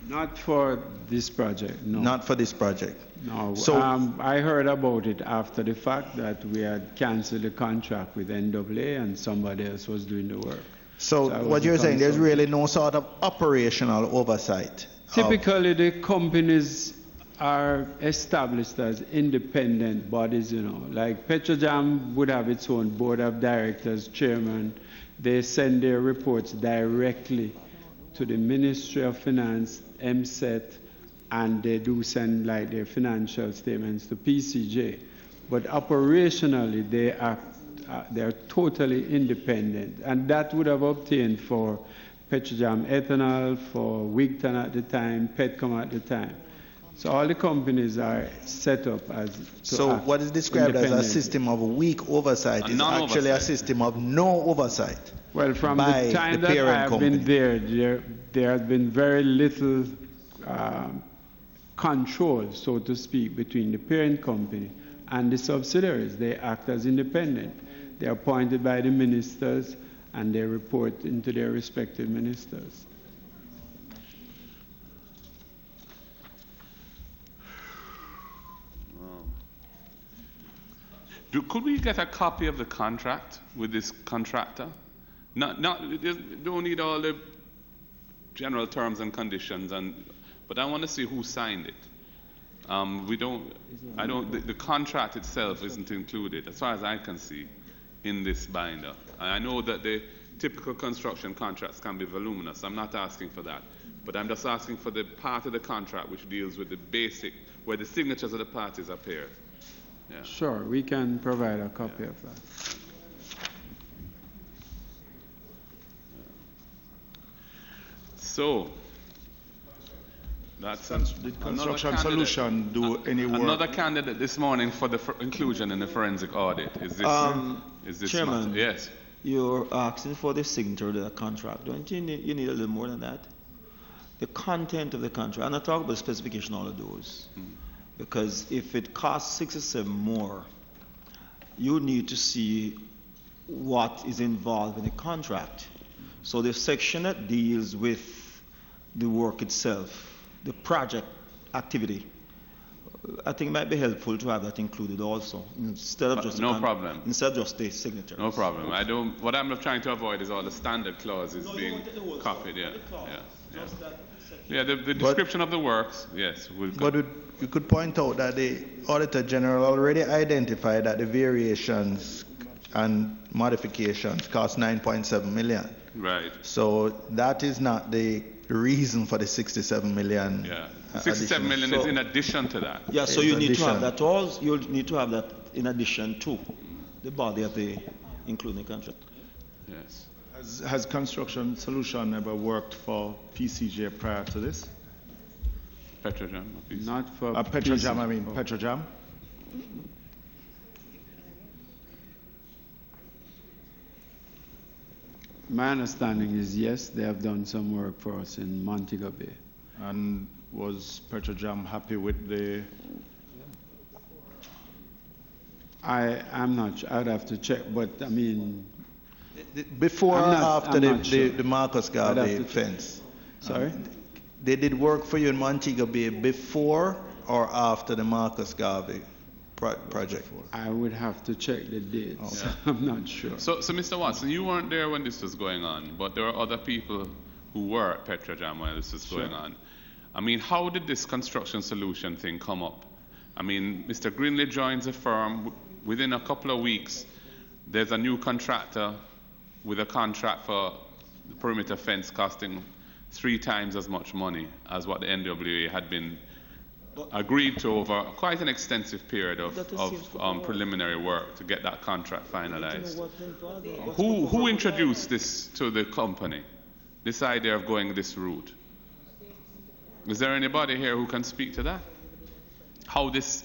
Not for this project, no. Not for this project. No. So, I heard about it after the fact that we had canceled the contract with NAA and somebody else was doing the work. So what you're saying, there's really no sort of operational oversight? Typically, the companies are established as independent bodies, like Petrojam would have its own board of directors, chairman. They send their reports directly to the Ministry of Finance, MSET, and they do send their financial statements to PCJ. But operationally, they're totally independent, and that would have obtained for Petrojam Ethanol, for Wigton at the time, Petcom at the time. So all the companies are set up as. So what is described as a system of weak oversight is actually a system of no oversight. Well, from the time that I have been there has been very little control, so to speak, between the parent company and the subsidiaries. They act as independent. They are appointed by the ministers and they report into their respective ministers. Could we get a copy of the contract with this contractor? Don't need all the general terms and conditions, but I want to see who signed it. The contract itself isn't included, as far as I can see, in this binder. I know that the typical construction contracts can be voluminous. I'm not asking for that, but I'm just asking for the part of the contract which deals with the basic, where the signatures of the parties appear. Yeah. Sure, we can provide a copy of that. So, that's did Construction Solution do any work? Another candidate this morning for the inclusion in the forensic audit. Is this Chairman, yes. You're asking for the signature of the contract. Don't you need a little more than that? The content of the contract. I'm not talking about the specification, all of those. Because if it costs 67 more, you need to see what is involved in the contract. So the section that deals with the work itself, the project activity, I think it might be helpful to have that included also, instead of just instead of just the signature. No problem. What I'm trying to avoid is all the standard clauses being copied. The description of the works, yes. But you could point out that the Auditor General already identified that the variations and modifications cost 9.7 million. Right. So that is not the reason for the 67 million. Yeah. The 67 million is in addition to that. Yeah, so you need to have that also. You need to have that in addition to the body of the including contract. Yes. Has Construction Solution ever worked for PCJ prior to this? Petrojam. Not for Petrojam, I mean, Oh. Petrojam? My understanding is yes, they have done some work for us in Montego Bay. And was Petrojam happy with the... I'm not sure. I'd have to check, but I mean, Before or after the Marcus I'd Garvey have to fence? sorry? They did work for you in Montego Bay before or after the Marcus Garvey project? I would have to check the dates. I'm not sure. So, Mr. Watson, you weren't there when this was going on, but there are other people who were at Petrojam when this was going on. I mean, how did this construction solution thing come up? I mean, Mr. Greenlee joins a firm. Within a couple of weeks, there's a new contractor with a contract for the perimeter fence costing 3 times as much money as what the NWA had been agreed to over quite an extensive period of preliminary work to get that contract finalized. Who introduced this to the company, this idea of going this route? Is there anybody here who can speak to that? How this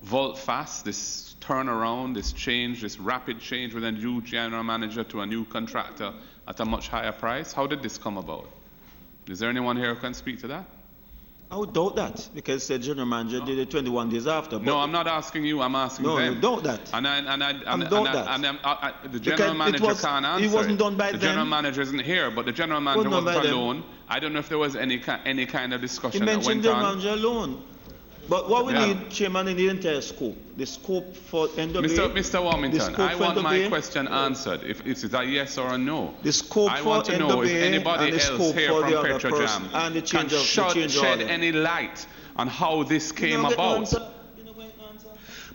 volte-face, this turnaround, this change, this rapid change with a new general manager to a new contractor at a much higher price, how did this come about? Is there anyone here who can speak to that? I would doubt that, because the general manager did it 21 days after. No, I'm not asking you, I'm asking them. No, you doubt that. The general manager can't answer. It wasn't done by the them. general manager isn't here, but the general manager wasn't alone. I don't know if there was any kind of discussion that went on. He mentioned the manager alone. But what we need, Chairman, in the entire scope, the scope for NWA. Mr. Warmington, I want my question answered. If it's a yes or a no. The scope I want to know if anybody else here from Petrojam can shed any light on how this came about.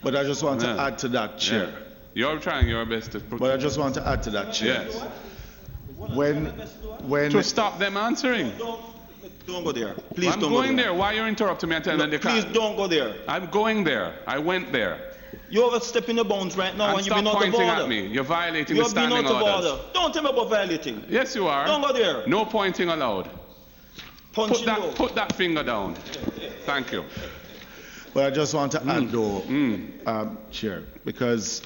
But I just want to add to that, Chair. Yeah. You're trying your best to... But I just want to add to that, Chair. Yes. When to stop them answering. Don't go there. Please I'm don't go going there. Why are you interrupting me and telling them they can't? Please don't go there. I'm going there. I went there. You're overstepping the bounds right now, and you're being out of order. Stop pointing at me. You're violating the standing orders. Don't tell me about violating. Yes, you are. Don't go there. No pointing allowed. Punching put that finger down. Thank you. But I just want to add, though, Chair, because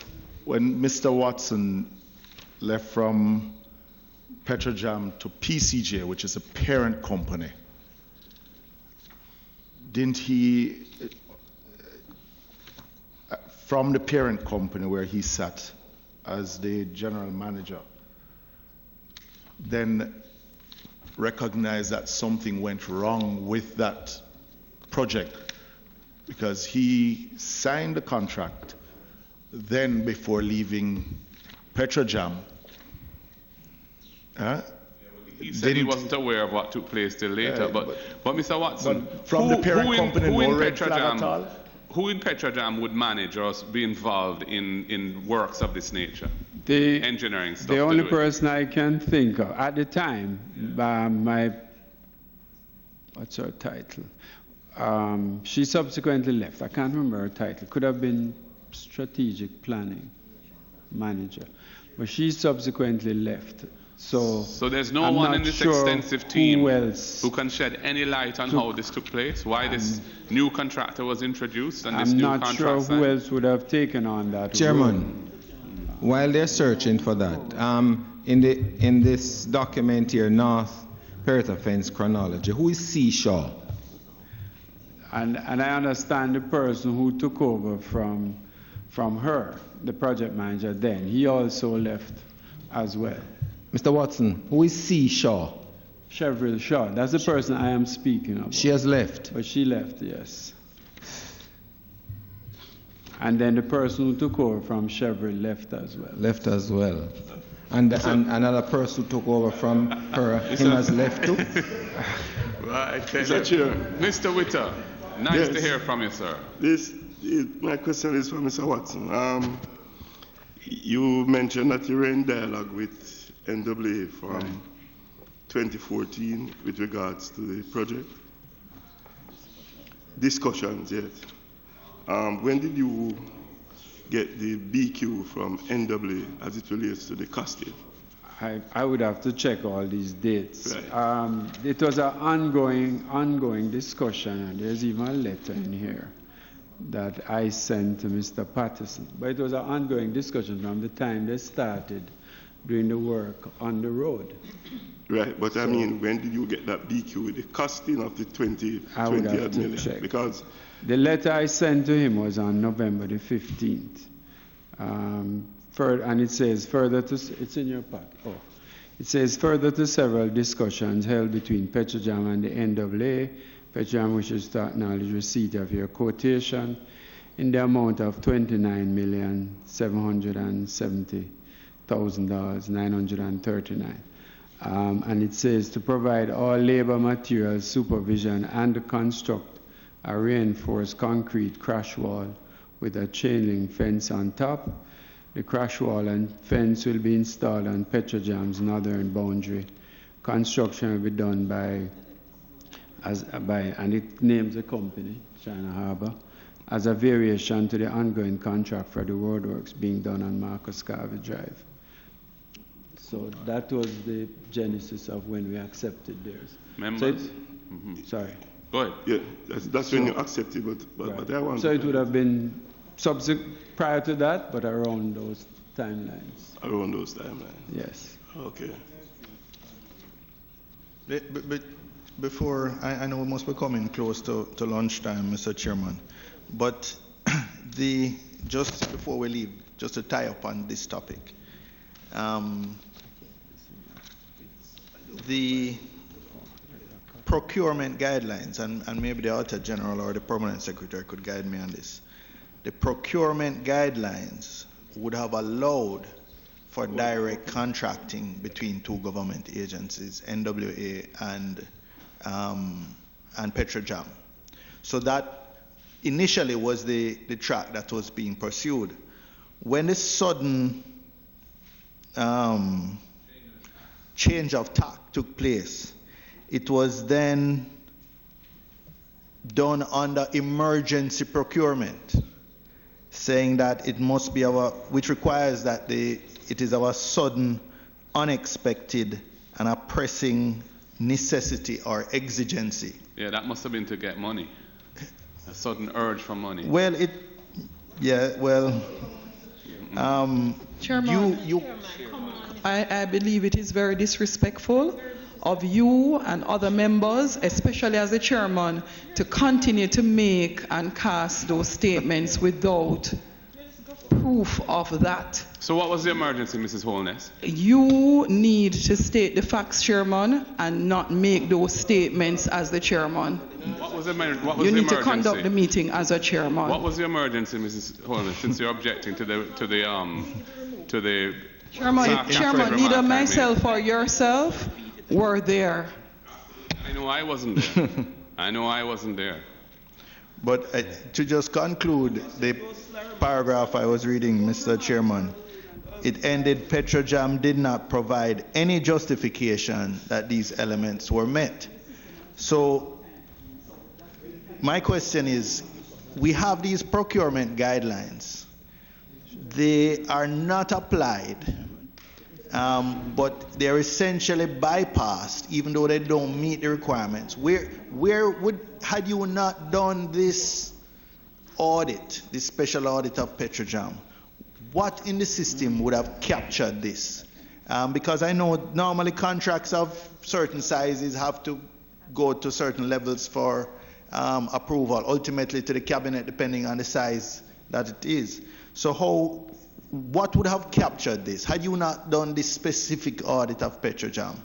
when Mr. Watson left from Petrojam to PCJ, which is a parent company, didn't he, from the parent company where he sat as the general manager, then recognize that something went wrong with that project, because he signed the contract then before leaving Petrojam. He said he wasn't aware of what took place till later, but Mr. Watson, from the parent company, who in Petrojam would manage or be involved in works of this nature? The engineering stuff. The only person I can think of at the time, what's her title? She subsequently left. I can't remember her title. Could have been strategic planning manager, but she subsequently left. So there's no one in this extensive team who can shed any light on how this took place, why this new contractor was introduced, and this new contract. I'm not sure who else would have taken on that. Chairman, while they're searching for that, in this document here, North Perimeter Fence Chronology, who is C. Shaw? And I understand the person who took over from her, the project manager then, he also left as well. Mr. Watson, who is C. Shaw? Chevril Shaw. That's the person I am speaking of. She has left? But she left, yes. And then the person who took over from Chevril left as well. Left as well. And another person who took over from her, him has left too? Right. Mr. Witter, nice to hear from you, sir. My question is for Mr. Watson. You mentioned that you were in dialogue with NWA from 2014 with regards to the project. Discussions, yes. When did you get the BQ from NWA as it relates to the costing? I would have to check all these dates. Right. It was an ongoing discussion, and there's even a letter in here that I sent to Mr. Patterson. But it was an ongoing discussion from the time they started doing the work on the road. Right, but I mean, when did you get that BQ with the costing of the 20 I would have to million? check. Because the letter I sent to him was on November the 15th. And it says further to, it's in your pack. Oh. It says further to several discussions held between Petrojam and the NAA, Petrojam wishes to acknowledge receipt of your quotation in the amount of $29,770,939. And it says to provide all labor materials supervision and to construct a reinforced concrete crash wall with a chain link fence on top. The crash wall and fence will be installed on Petrojam's northern boundary. Construction will be done and it names the company, China Harbor, as a variation to the ongoing contract for the roadworks being done on Marcus Garvey Drive. So that was the genesis of when we accepted theirs. Members? Sorry. Go ahead. Yeah, that's when you accepted, but I want. So it would have been prior to that, but around those timelines. Around those timelines. Yes. Okay. But before, I know we must be coming close to lunchtime, Mr. Chairman, but just before we leave, just to tie up on this topic, the procurement guidelines, and maybe the Auditor General or the Permanent Secretary could guide me on this. The procurement guidelines would have allowed for direct contracting between two government agencies, NWA and Petrojam. So that initially was the track that was being pursued. When this sudden change of tack took place, it was then done under emergency procurement, saying that it must be which requires that it is our sudden, unexpected, and a pressing necessity or exigency. Yeah, that must have been to get money. A sudden urge for money. Well, Chairman, I believe it is very disrespectful of you and other members, especially as the chairman, to continue to make and cast those statements without proof of that. So what was the emergency, Mrs. Holness? You need to state the facts, Chairman, and not make those statements as the chairman. What was the emergency? You need to conduct the meeting as a chairman. What was the emergency, Mrs. Holness, since you're objecting to the Chairman, neither myself or yourself were there. I know I wasn't there. I know I wasn't there. But to just conclude the paragraph I was reading, Mr. Chairman, it ended, Petrojam did not provide any justification that these elements were met. So my question is, we have these procurement guidelines. They are not applied, but they're essentially bypassed, even though they don't meet the requirements. Had you not done this audit, this special audit of Petrojam, what in the system would have captured this? Because I know normally contracts of certain sizes have to go to certain levels for approval, ultimately to the cabinet, depending on the size that it is. So what would have captured this? Had you not done this specific audit of Petrojam,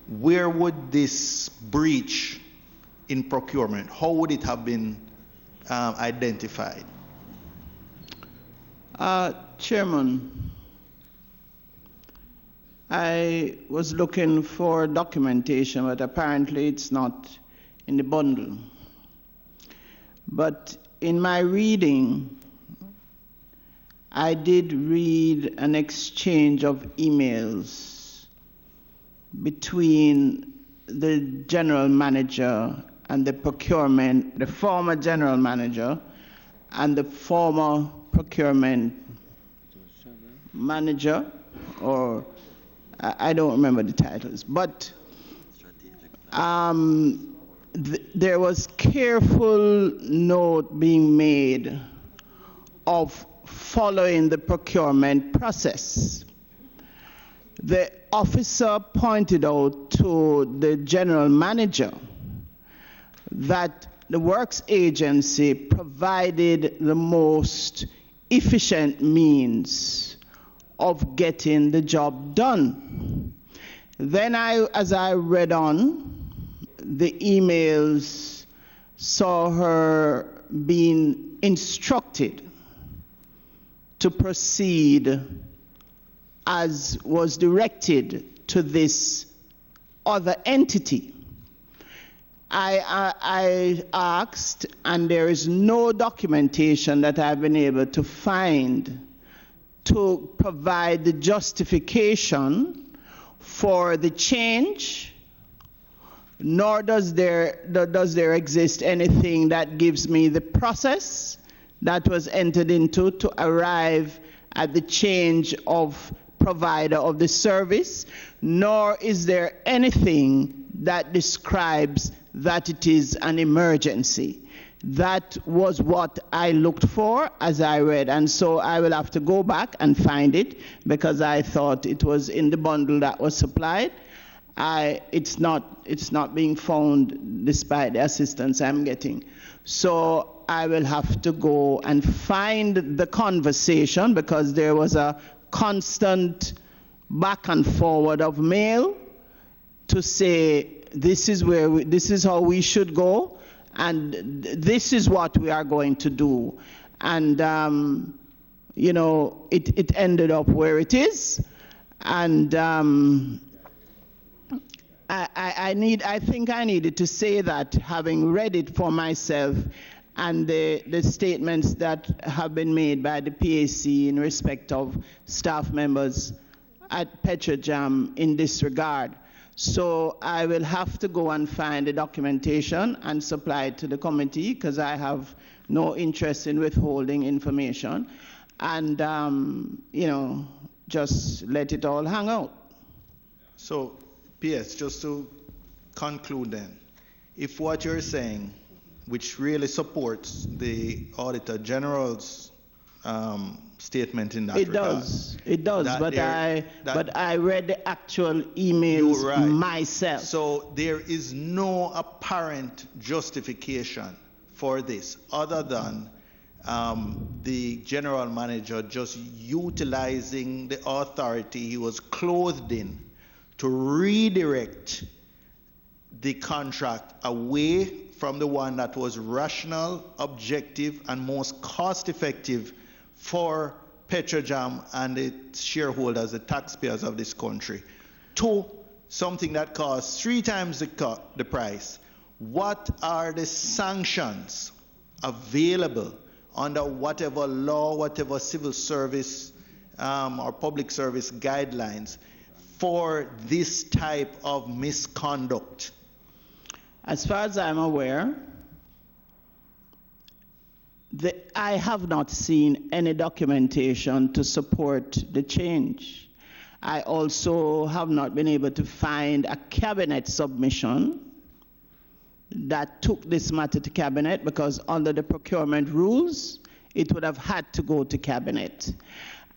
where would this breach in procurement, how would it have been identified? Chairman, I was looking for documentation, but apparently it's not in the bundle. But in my reading, I did read an exchange of emails between the general manager and the procurement, the former general manager and the former procurement manager or I don't remember the titles, but there was careful note being made of following the procurement process. The officer pointed out to the general manager that the works agency provided the most efficient means of getting the job done. Then as I read on, the emails saw her being instructed to proceed as was directed to this other entity. I asked, and there is no documentation that I've been able to find to provide the justification for the change, nor does there exist anything that gives me the process that was entered into to arrive at the change of provider of the service, nor is there anything that describes that it is an emergency. That was what I looked for as I read, and so I will have to go back and find it because I thought it was in the bundle that was supplied. It's not being found despite the assistance I'm getting. So I will have to go and find the conversation because there was a constant back and forward of mail to say this is how we should go and this is what we are going to do. And it ended up where it is. And I think I needed to say that, having read it for myself, and the statements that have been made by the PAC in respect of staff members at Petrojam in this regard. So I will have to go and find the documentation and supply it to the committee because I have no interest in withholding information, and just let it all hang out. So, PS, just to conclude then, if what you're saying, which really supports the Auditor General's statement in that regard. It does, but I read the actual emails myself. So there is no apparent justification for this other than the general manager just utilizing the authority he was clothed in to redirect the contract away from the one that was rational, objective, and most cost-effective for Petrojam and its shareholders, the taxpayers of this country, to something that costs 3 times the price. What are the sanctions available under whatever law, whatever civil service or public service guidelines for this type of misconduct? As far as I'm aware, I have not seen any documentation to support the change. I also have not been able to find a cabinet submission that took this matter to cabinet, because under the procurement rules, it would have had to go to cabinet.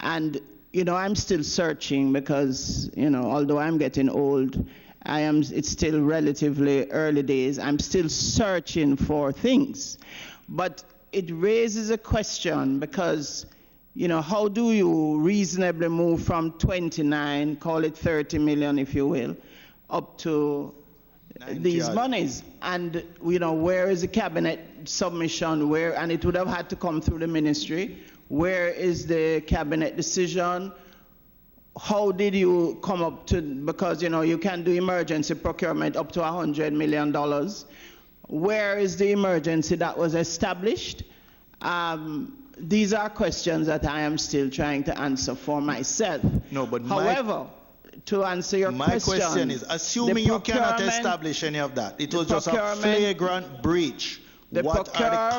And, I'm still searching because, although I'm getting old, it's still relatively early days. I'm still searching for things. But it raises a question because, how do you reasonably move from 29, call it 30 million if you will, up to these monies? And, where is the cabinet submission? And it would have had to come through the ministry. Where is the cabinet decision? How did you come up to, because, you can do emergency procurement up to $100 million. Where is the emergency that was established? These are questions that I am still trying to answer for myself. No, but however, to answer your question, my question is, assuming you cannot establish any of that, it was just a flagrant breach. What are the